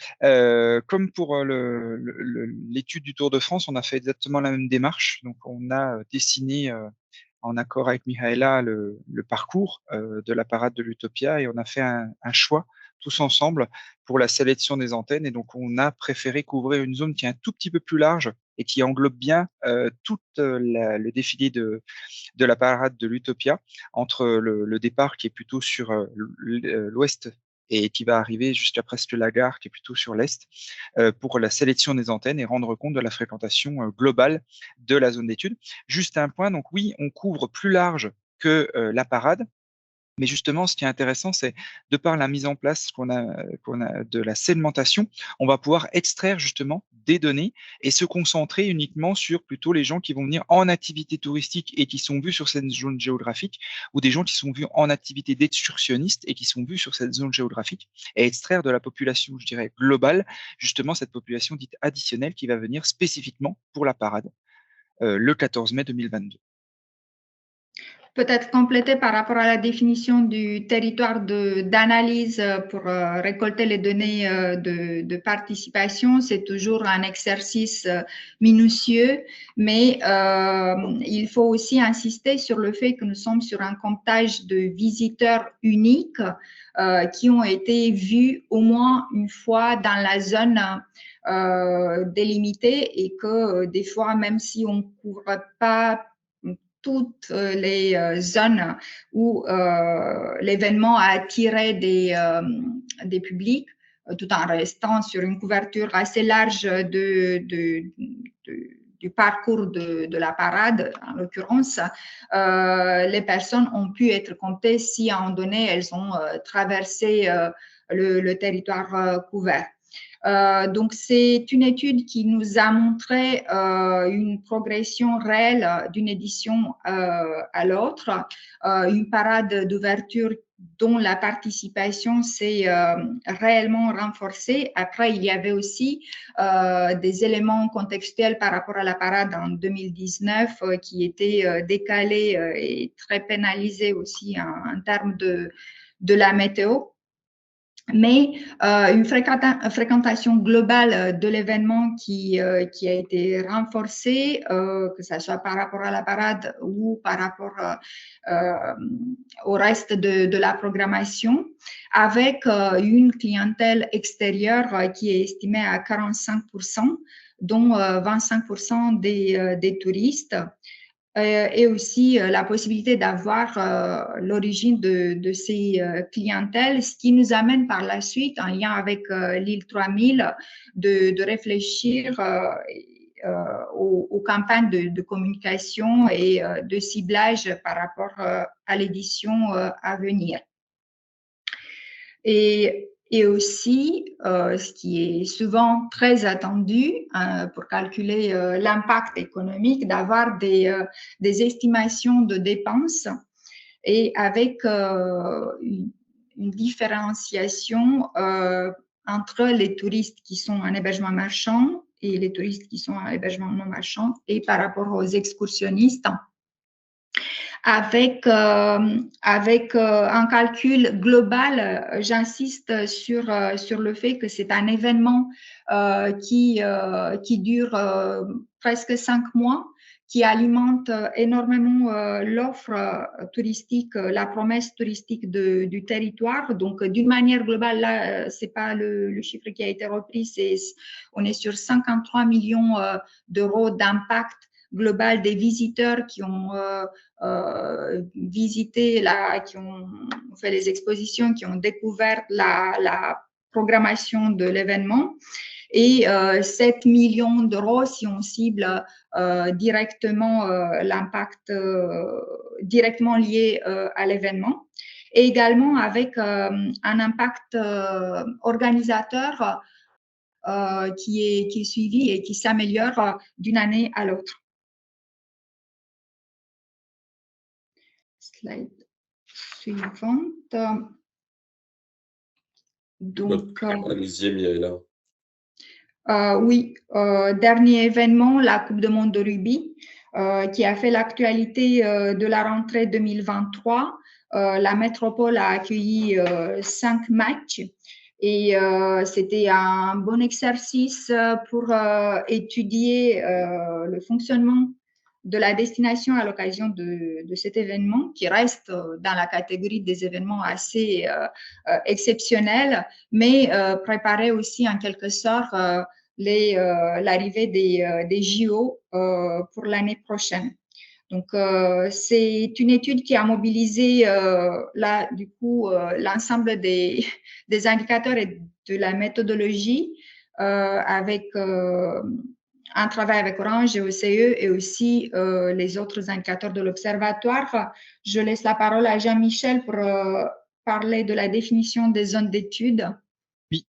[SPEAKER 2] Comme pour l'étude du Tour de France, on a fait exactement la même démarche. Donc, on a dessiné en accord avec Mihaela le parcours de la parade de l'Utopia et on a fait un choix tous ensemble pour la sélection des antennes. Et donc, on a préféré couvrir une zone qui est un tout petit peu plus large et qui englobe bien tout le défilé de la parade de l'Utopia, entre le départ qui est plutôt sur l'ouest et qui va arriver jusqu'à presque la gare qui est plutôt sur l'est, pour la sélection des antennes et rendre compte de la fréquentation globale de la zone d'étude. Juste un point, donc oui, on couvre plus large que la parade, mais justement, ce qui est intéressant, c'est de par la mise en place qu'on a de la segmentation, on va pouvoir extraire justement des données et se concentrer uniquement sur plutôt les gens qui vont venir en activité touristique et qui sont vus sur cette zone géographique, ou des gens qui sont vus en activité d'excursionniste et qui sont vus sur cette zone géographique, et extraire de la population, je dirais, globale, justement cette population dite additionnelle qui va venir spécifiquement pour la parade le 14 mai 2022.
[SPEAKER 3] Peut-être compléter par rapport à la définition du territoire d'analyse pour récolter les données de participation. C'est toujours un exercice minutieux, mais il faut aussi insister sur le fait que nous sommes sur un comptage de visiteurs uniques qui ont été vus au moins une fois dans la zone délimitée et que des fois, même si on ne couvre pas toutes les zones où l'événement a attiré des publics, tout en restant sur une couverture assez large du parcours de la parade, en l'occurrence, les personnes ont pu être comptées si à un moment donné elles ont traversé le territoire couvert. Donc, c'est une étude qui nous a montré une progression réelle d'une édition à l'autre, une parade d'ouverture dont la participation s'est réellement renforcée. Après, il y avait aussi des éléments contextuels par rapport à la parade en 2019 qui étaient décalés et très pénalisés aussi en termes de la météo. Mais une fréquentation globale de l'événement qui a été renforcée, que ce soit par rapport à la parade ou par rapport au reste de la programmation, avec une clientèle extérieure qui est estimée à 45%, dont 25% des touristes. Et aussi la possibilité d'avoir l'origine de ces clientèles, ce qui nous amène par la suite, en lien avec l'île 3000, de réfléchir aux campagnes de communication et de ciblage par rapport à l'édition à venir. Et aussi, ce qui est souvent très attendu pour calculer l'impact économique, d'avoir des estimations de dépenses et avec une différenciation entre les touristes qui sont en hébergement marchand et les touristes qui sont en hébergement non marchand, et par rapport aux excursionnistes, avec un calcul global. J'insiste sur le fait que c'est un événement qui dure presque 5 mois, qui alimente énormément l'offre touristique, la promesse touristique du territoire. Donc, d'une manière globale, là, c'est pas le chiffre qui a été repris, on est sur 53 millions d'euros d'impact global des visiteurs qui ont visité, qui ont fait les expositions, qui ont découvert la programmation de l'événement. Et 7 millions d'euros si on cible directement l'impact directement lié à l'événement. Et également avec un impact organisateur qui est suivi et qui s'améliore d'une année à l'autre. slide suivante. Donc,
[SPEAKER 1] allez-y, Mihaela.
[SPEAKER 3] oui, dernier événement, la Coupe du monde de rugby, qui a fait l'actualité de la rentrée 2023. La métropole a accueilli 5 matchs et c'était un bon exercice pour étudier le fonctionnement de la destination à l'occasion de cet événement, qui reste dans la catégorie des événements assez exceptionnels, mais préparer aussi en quelque sorte l'arrivée des JO pour l'année prochaine. Donc, c'est une étude qui a mobilisé là, du coup, l'ensemble des indicateurs et de la méthodologie avec un travail avec Orange et OCE et aussi les autres indicateurs de l'Observatoire. Je laisse la parole à Jean-Michel pour parler de la définition des zones d'études.
[SPEAKER 2] Oui,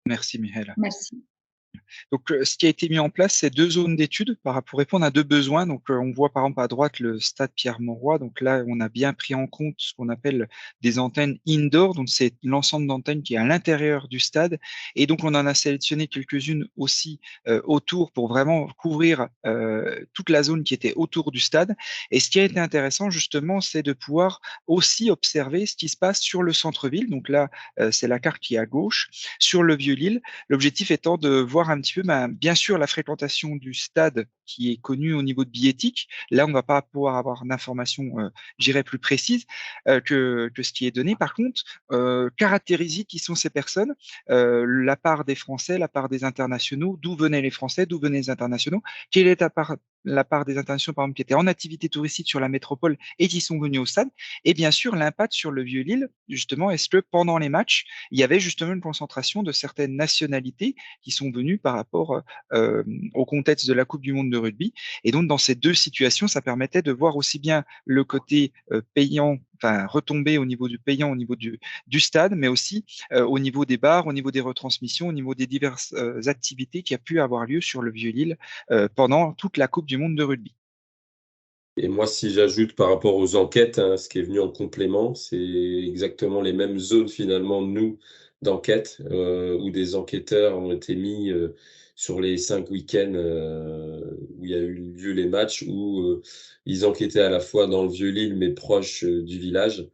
[SPEAKER 2] merci Mihaela.
[SPEAKER 3] Merci.
[SPEAKER 2] Donc, ce qui a été mis en place, c'est 2 zones d'études pour répondre à 2 besoins. Donc, on voit par exemple à droite le stade Pierre-Mauroy. Donc là, on a bien pris en compte ce qu'on appelle des antennes indoor. Donc, c'est l'ensemble d'antennes qui est à l'intérieur du stade. Et donc, on en a sélectionné quelques-unes aussi autour pour vraiment couvrir toute la zone qui était autour du stade. Et ce qui a été intéressant, justement, c'est de pouvoir aussi observer ce qui se passe sur le centre-ville. Donc là, c'est la carte qui est à gauche, sur le Vieux-Lille. L'objectif étant de voir un petit peu, bien sûr, la fréquentation du stade qui est connue au niveau de billettique. Là, on ne va pas pouvoir avoir d'informations, j'irais, plus précises que ce qui est donné. Par contre, caractériser qui sont ces personnes, la part des Français, la part des internationaux, d'où venaient les Français, d'où venaient les internationaux, quelle est la part des internationaux, par exemple, qui étaient en activité touristique sur la métropole et qui sont venus au stade, et bien sûr, l'impact sur le Vieux-Lille, justement, est-ce que pendant les matchs, il y avait justement une concentration de certaines nationalités qui sont venues par rapport au contexte de la Coupe du monde de rugby. Et donc, dans ces 2 situations, ça permettait de voir aussi bien le côté payant, enfin retombé au niveau du payant, au niveau du stade, mais aussi au niveau des bars, au niveau des retransmissions, au niveau des diverses activités qui a pu avoir lieu sur le Vieux-Lille pendant toute la Coupe du monde de rugby.
[SPEAKER 1] Et moi, si j'ajoute par rapport aux enquêtes, hein, ce qui est venu en complément, c'est exactement les mêmes zones finalement, nous, d'enquête, où des enquêteurs ont été mis sur les 5 week-ends où il y a eu lieu les matchs, où ils enquêtaient à la fois dans le Vieux-Lille, mais proche du village,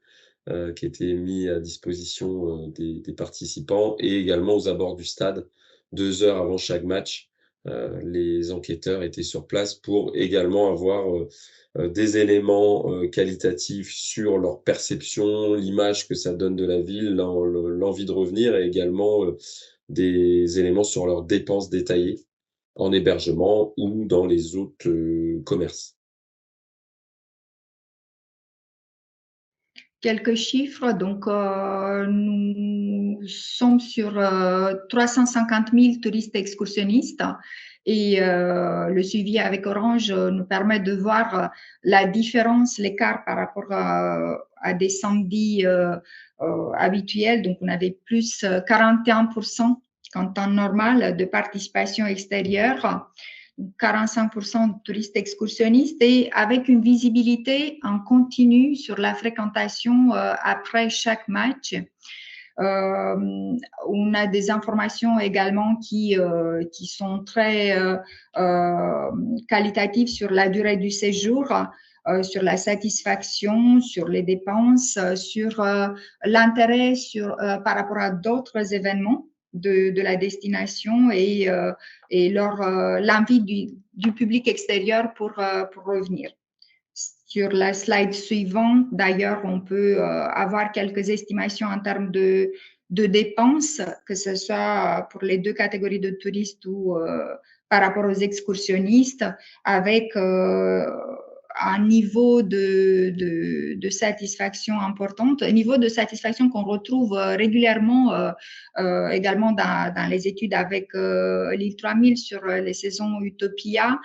[SPEAKER 1] qui était mis à disposition des participants, et également aux abords du stade, 2 heures avant chaque match. Les enquêteurs étaient sur place pour également avoir des éléments qualitatifs sur leur perception, l'image que ça donne de la ville, l'envie de revenir, et également des éléments sur leurs dépenses détaillées en hébergement ou dans les autres commerces.
[SPEAKER 3] Quelques chiffres, donc nous sommes sur 350 000 touristes excursionnistes et le suivi avec Orange nous permet de voir la différence, l'écart par rapport à des samedis habituels. Donc on avait plus 41% qu'en temps normal de participation extérieure. 45% de touristes excursionnistes et avec une visibilité en continu sur la fréquentation après chaque match. On a des informations également qui sont très qualitatives sur la durée du séjour, sur la satisfaction, sur les dépenses, sur l'intérêt par rapport à d'autres événements de la destination et l'envie du public extérieur pour revenir. Sur la slide suivante, d'ailleurs, on peut avoir quelques estimations en termes de dépenses, que ce soit pour les 2 catégories de touristes ou par rapport aux excursionnistes, avec un niveau de satisfaction importante, un niveau de satisfaction qu'on retrouve régulièrement également dans les études avec l'île 3000 sur les saisons Utopia.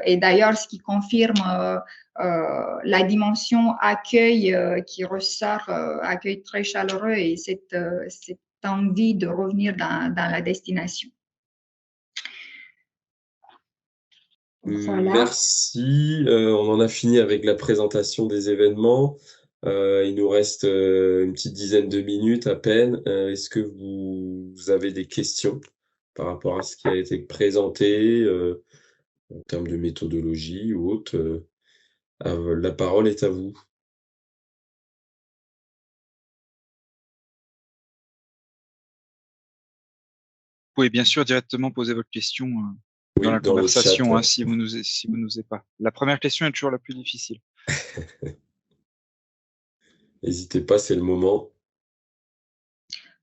[SPEAKER 3] Et d'ailleurs, ce qui confirme la dimension accueil qui ressort, accueil très chaleureux et cette envie de revenir dans la destination. Voilà.
[SPEAKER 1] Merci. On en a fini avec la présentation des événements. Il nous reste une petite dizaine de minutes à peine. Est-ce que vous avez des questions par rapport à ce qui a été présenté en termes de méthodologie ou autre? La parole est à vous.
[SPEAKER 2] Vous pouvez bien sûr directement poser votre question dans
[SPEAKER 1] Oui,
[SPEAKER 2] la
[SPEAKER 1] dans le chat.
[SPEAKER 2] conversation si vous n'osez pas. La première question est toujours la plus difficile.
[SPEAKER 1] N'hésitez pas, c'est le moment.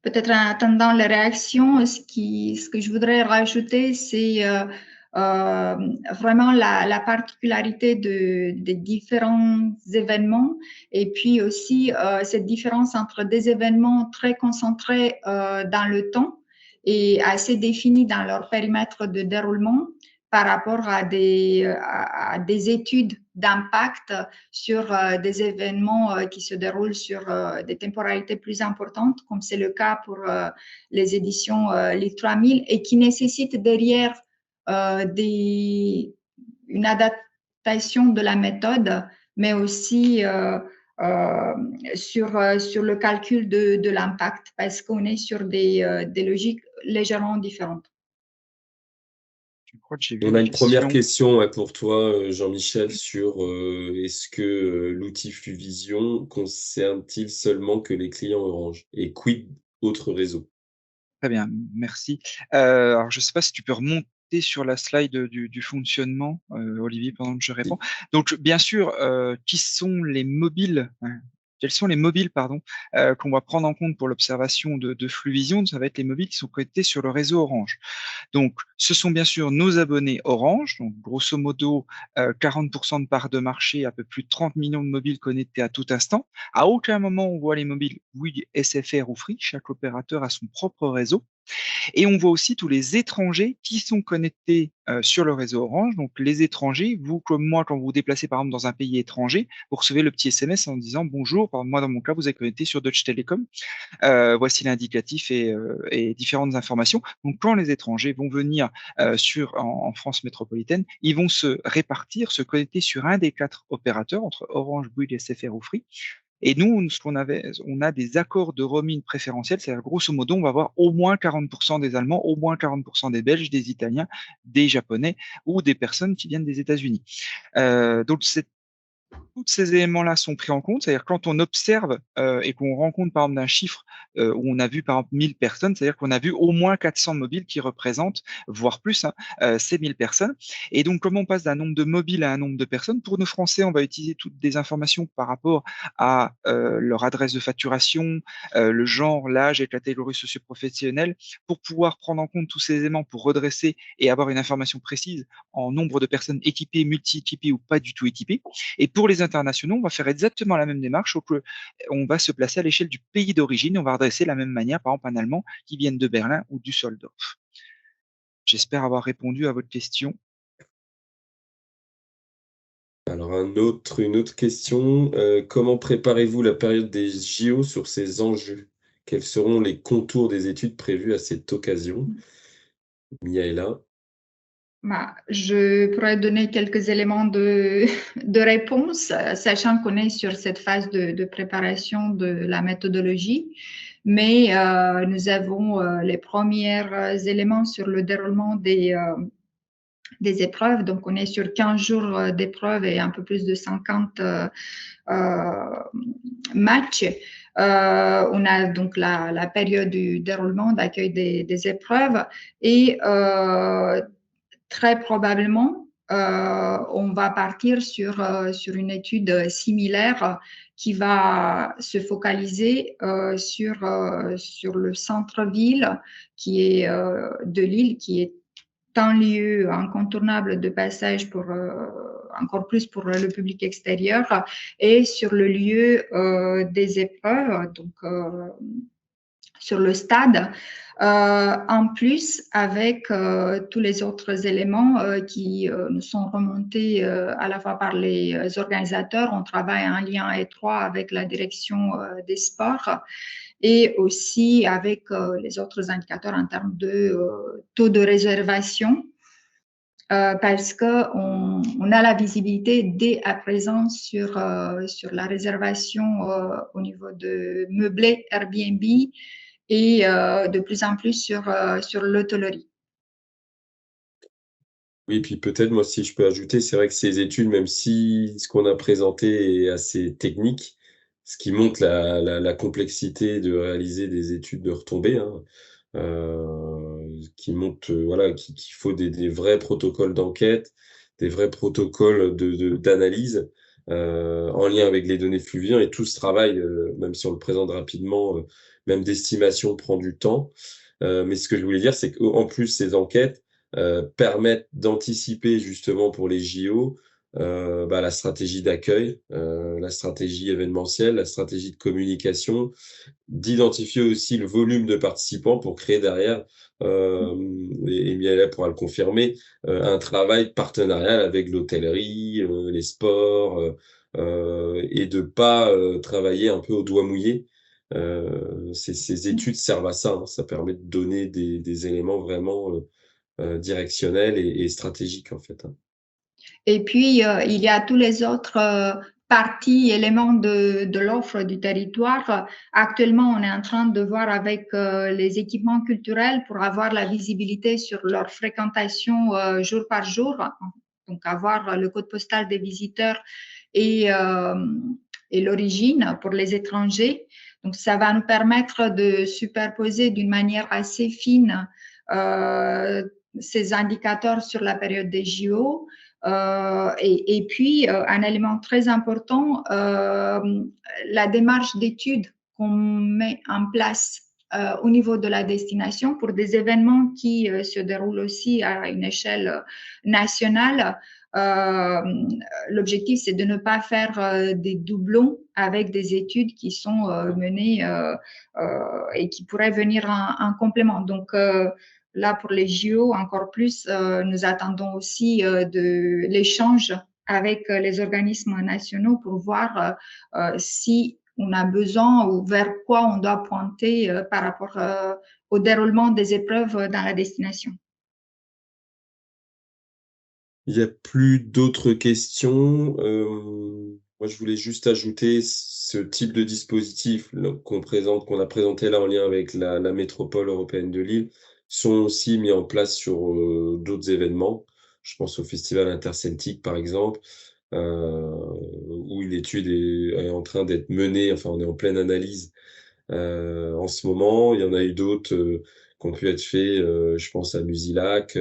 [SPEAKER 3] Peut-être en attendant les réactions, ce que je voudrais rajouter, c'est vraiment la particularité des différents événements et puis aussi cette différence entre des événements très concentrés dans le temps et assez définis dans leur périmètre de déroulement par rapport à des études d'impact sur des événements qui se déroulent sur des temporalités plus importantes, comme c'est le cas pour les éditions Livre 3000, et qui nécessitent derrière une adaptation de la méthode, mais aussi sur le calcul de l'impact, parce qu'on est sur des logiques légèrement différentes.
[SPEAKER 2] Je crois que j'ai vu
[SPEAKER 1] On a
[SPEAKER 2] une
[SPEAKER 1] une première
[SPEAKER 2] question.
[SPEAKER 1] question pour toi, Jean-Michel, sur est-ce que l'outil Fluvision concerne-t-il seulement que les clients Orange? Et quid autres réseaux?
[SPEAKER 2] Très bien, merci. Alors, je ne sais pas si tu peux remonter sur la slide du fonctionnement, Olivier, pendant que je réponds. Donc, bien sûr, qui sont les mobiles, quels sont les mobiles, pardon, qu'on va prendre en compte pour l'observation de Fluvision? Ça va être les mobiles qui sont connectés sur le réseau Orange. Donc, ce sont bien sûr nos abonnés Orange, donc grosso modo 40% de part de marché, un peu plus de 30 millions de mobiles connectés à tout instant. À aucun moment on voit les mobiles Bouygues, SFR ou Free, chaque opérateur a son propre réseau. Et on voit aussi tous les étrangers qui sont connectés sur le réseau Orange. Donc, les étrangers, vous comme moi, quand vous vous déplacez par exemple dans un pays étranger, vous recevez le petit SMS en disant bonjour. Par exemple, moi, dans mon cas, vous êtes connecté sur Deutsche Telekom. Voici l'indicatif et différentes informations. Donc, quand les étrangers vont venir en France métropolitaine, ils vont se répartir, se connecter sur un des 4 opérateurs, entre Orange, Bouygues, SFR ou Free. Et nous, on a des accords de roaming préférentiels, c'est-à-dire grosso modo, on va avoir au moins 40% des Allemands, au moins 40% des Belges, des Italiens, des Japonais ou des personnes qui viennent des États-Unis. Donc, tous ces éléments-là sont pris en compte, c'est-à-dire quand on observe et qu'on rencontre par exemple d'un chiffre où on a vu par exemple 1000 personnes, c'est-à-dire qu'on a vu au moins 400 mobiles qui représentent, voire plus, ces 1000 personnes. Et donc, comment on passe d'un nombre de mobiles à un nombre de personnes? Pour nos Français, on va utiliser toutes des informations par rapport à leur adresse de facturation, le genre, l'âge et la catégorie socio-professionnelle, pour pouvoir prendre en compte tous ces éléments pour redresser et avoir une information précise en nombre de personnes équipées, multi-équipées ou pas du tout équipées. Et pour les internationaux, on va faire exactement la même démarche, sauf qu'on va se placer à l'échelle du pays d'origine, on va adresser de la même manière, par exemple, un Allemand qui vienne de Berlin ou du Düsseldorf. J'espère avoir répondu à votre question.
[SPEAKER 1] Alors une autre question, comment préparez-vous la période des JO sur ces enjeux? Quels seront les contours des études prévues à cette occasion? Miaela?
[SPEAKER 3] Je pourrais donner quelques éléments de réponse, sachant qu'on est sur cette phase de préparation de la méthodologie. Mais nous avons les premiers éléments sur le déroulement des épreuves. Donc, on est sur 15 jours d'épreuves et un peu plus de 50 matchs. On a donc la période du déroulement, d'accueil des épreuves et très probablement, on va partir sur une étude similaire qui va se focaliser sur le centre-ville qui est de Lille, qui est un lieu incontournable de passage pour encore plus pour le public extérieur, et sur le lieu des épreuves, donc sur le stade. En plus, avec tous les autres éléments qui nous sont remontés à la fois par les organisateurs, on travaille en lien étroit avec la direction des sports et aussi avec les autres indicateurs en termes de taux de réservation. parce qu'on a la visibilité dès à présent sur la réservation au niveau de meublé Airbnb et de plus en plus sur l'hôtellerie.
[SPEAKER 1] Oui, puis peut-être, moi, si je peux ajouter, c'est vrai que ces études, même si ce qu'on a présenté est assez technique, ce qui montre la complexité de réaliser des études de retombées, hein, qui montre, voilà, qu'il faut des vrais protocoles d'enquête, des vrais protocoles d'analyse, en lien avec les données fluviales et tout ce travail, même si on le présente rapidement, même d'estimation prend du temps. Mais ce que je voulais dire, c'est qu'en plus, ces enquêtes, permettent d'anticiper justement pour les JO, la stratégie d'accueil, la stratégie événementielle, la stratégie de communication, d'identifier aussi le volume de participants pour créer derrière, et Miaela pourra le confirmer, un travail partenarial avec l'hôtellerie, les sports, et de pas, travailler un peu au doigt mouillé. Ces études servent à ça, hein. Ça permet de donner des éléments vraiment, directionnel et stratégique, en fait, hein.
[SPEAKER 3] Et puis, il y a tous les autres parties, éléments de l'offre du territoire. Actuellement, on est en train de voir avec les équipements culturels pour avoir la visibilité sur leur fréquentation jour par jour. Donc, avoir le code postal des visiteurs et, l'origine pour les étrangers. Donc, ça va nous permettre de superposer d'une manière assez fine ces indicateurs sur la période des JO. Et puis, un élément très important, la démarche d'étude qu'on met en place au niveau de la destination pour des événements qui se déroulent aussi à une échelle nationale. L'objectif, c'est de ne pas faire des doublons avec des études qui sont menées et qui pourraient venir en complément. Donc, là, pour les JO, encore plus, nous attendons aussi de l'échange avec les organismes nationaux pour voir si on a besoin ou vers quoi on doit pointer par rapport au déroulement des épreuves dans la destination.
[SPEAKER 1] Il y a plus d'autres questions. Moi, je voulais juste ajouter ce type de dispositif là, qu'on a présenté là en lien avec la métropole européenne de Lille, sont aussi mis en place sur d'autres événements. Je pense au Festival interceltique, par exemple, où une étude est en train d'être menée. Enfin, on est en pleine analyse en ce moment. Il y en a eu d'autres qui ont pu être faits, je pense à Musilac.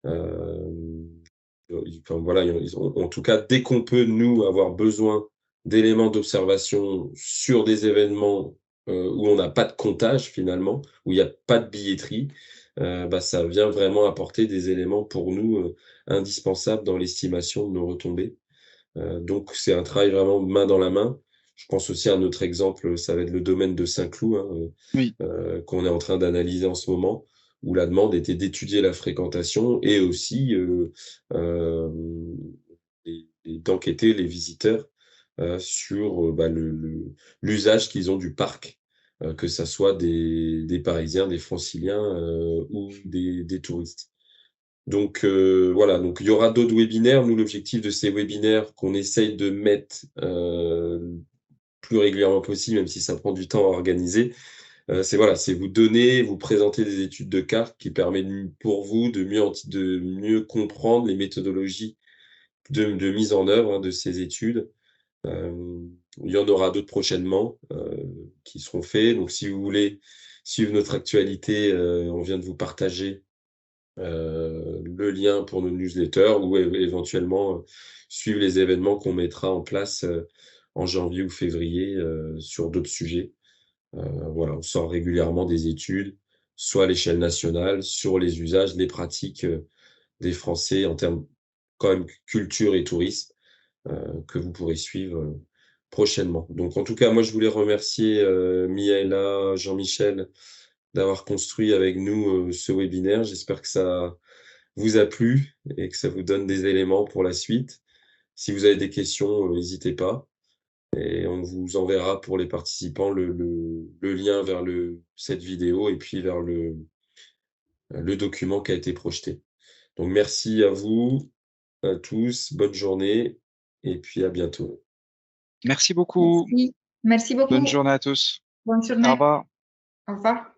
[SPEAKER 1] Enfin, voilà, en tout cas, dès qu'on peut, nous, avoir besoin d'éléments d'observation sur des événements où on n'a pas de comptage finalement, où il n'y a pas de billetterie, ça vient vraiment apporter des éléments pour nous indispensables dans l'estimation de nos retombées. Donc c'est un travail vraiment main dans la main. Je pense aussi à un autre exemple, ça va être le domaine de Saint-Cloud, hein,
[SPEAKER 2] Oui.
[SPEAKER 1] qu'on est en train d'analyser en ce moment, où la demande était d'étudier la fréquentation et aussi d'enquêter les visiteurs sur l'usage qu'ils ont du parc, que ça soit des Parisiens, des Franciliens ou des touristes. Donc voilà, donc il y aura d'autres webinaires. Nous, l'objectif de ces webinaires qu'on essaye de mettre plus régulièrement possible, même si ça prend du temps à organiser, c'est voilà, c'est vous donner, vous présenter des études de cartes qui permettent pour vous de mieux comprendre les méthodologies de mise en œuvre hein, de ces études. Il y en aura d'autres prochainement qui seront faits. Donc si vous voulez suivre notre actualité, on vient de vous partager le lien pour nos newsletters ou éventuellement suivre les événements qu'on mettra en place en janvier ou février sur d'autres sujets. Voilà, on sort régulièrement des études, soit à l'échelle nationale, sur les usages, les pratiques des Français en termes quand même culture et tourisme, que vous pourrez suivre prochainement. Donc en tout cas, moi je voulais remercier Miaela, Jean-Michel d'avoir construit avec nous ce webinaire. J'espère que ça vous a plu et que ça vous donne des éléments pour la suite. Si vous avez des questions, n'hésitez pas et on vous enverra pour les participants le lien vers cette vidéo et puis vers le document qui a été projeté. Donc merci à vous, à tous, bonne journée et puis à bientôt.
[SPEAKER 2] Merci beaucoup.
[SPEAKER 3] Merci. Merci beaucoup.
[SPEAKER 2] Bonne journée à tous.
[SPEAKER 3] Bonne
[SPEAKER 2] Au
[SPEAKER 3] journée.
[SPEAKER 2] revoir.
[SPEAKER 3] Au revoir.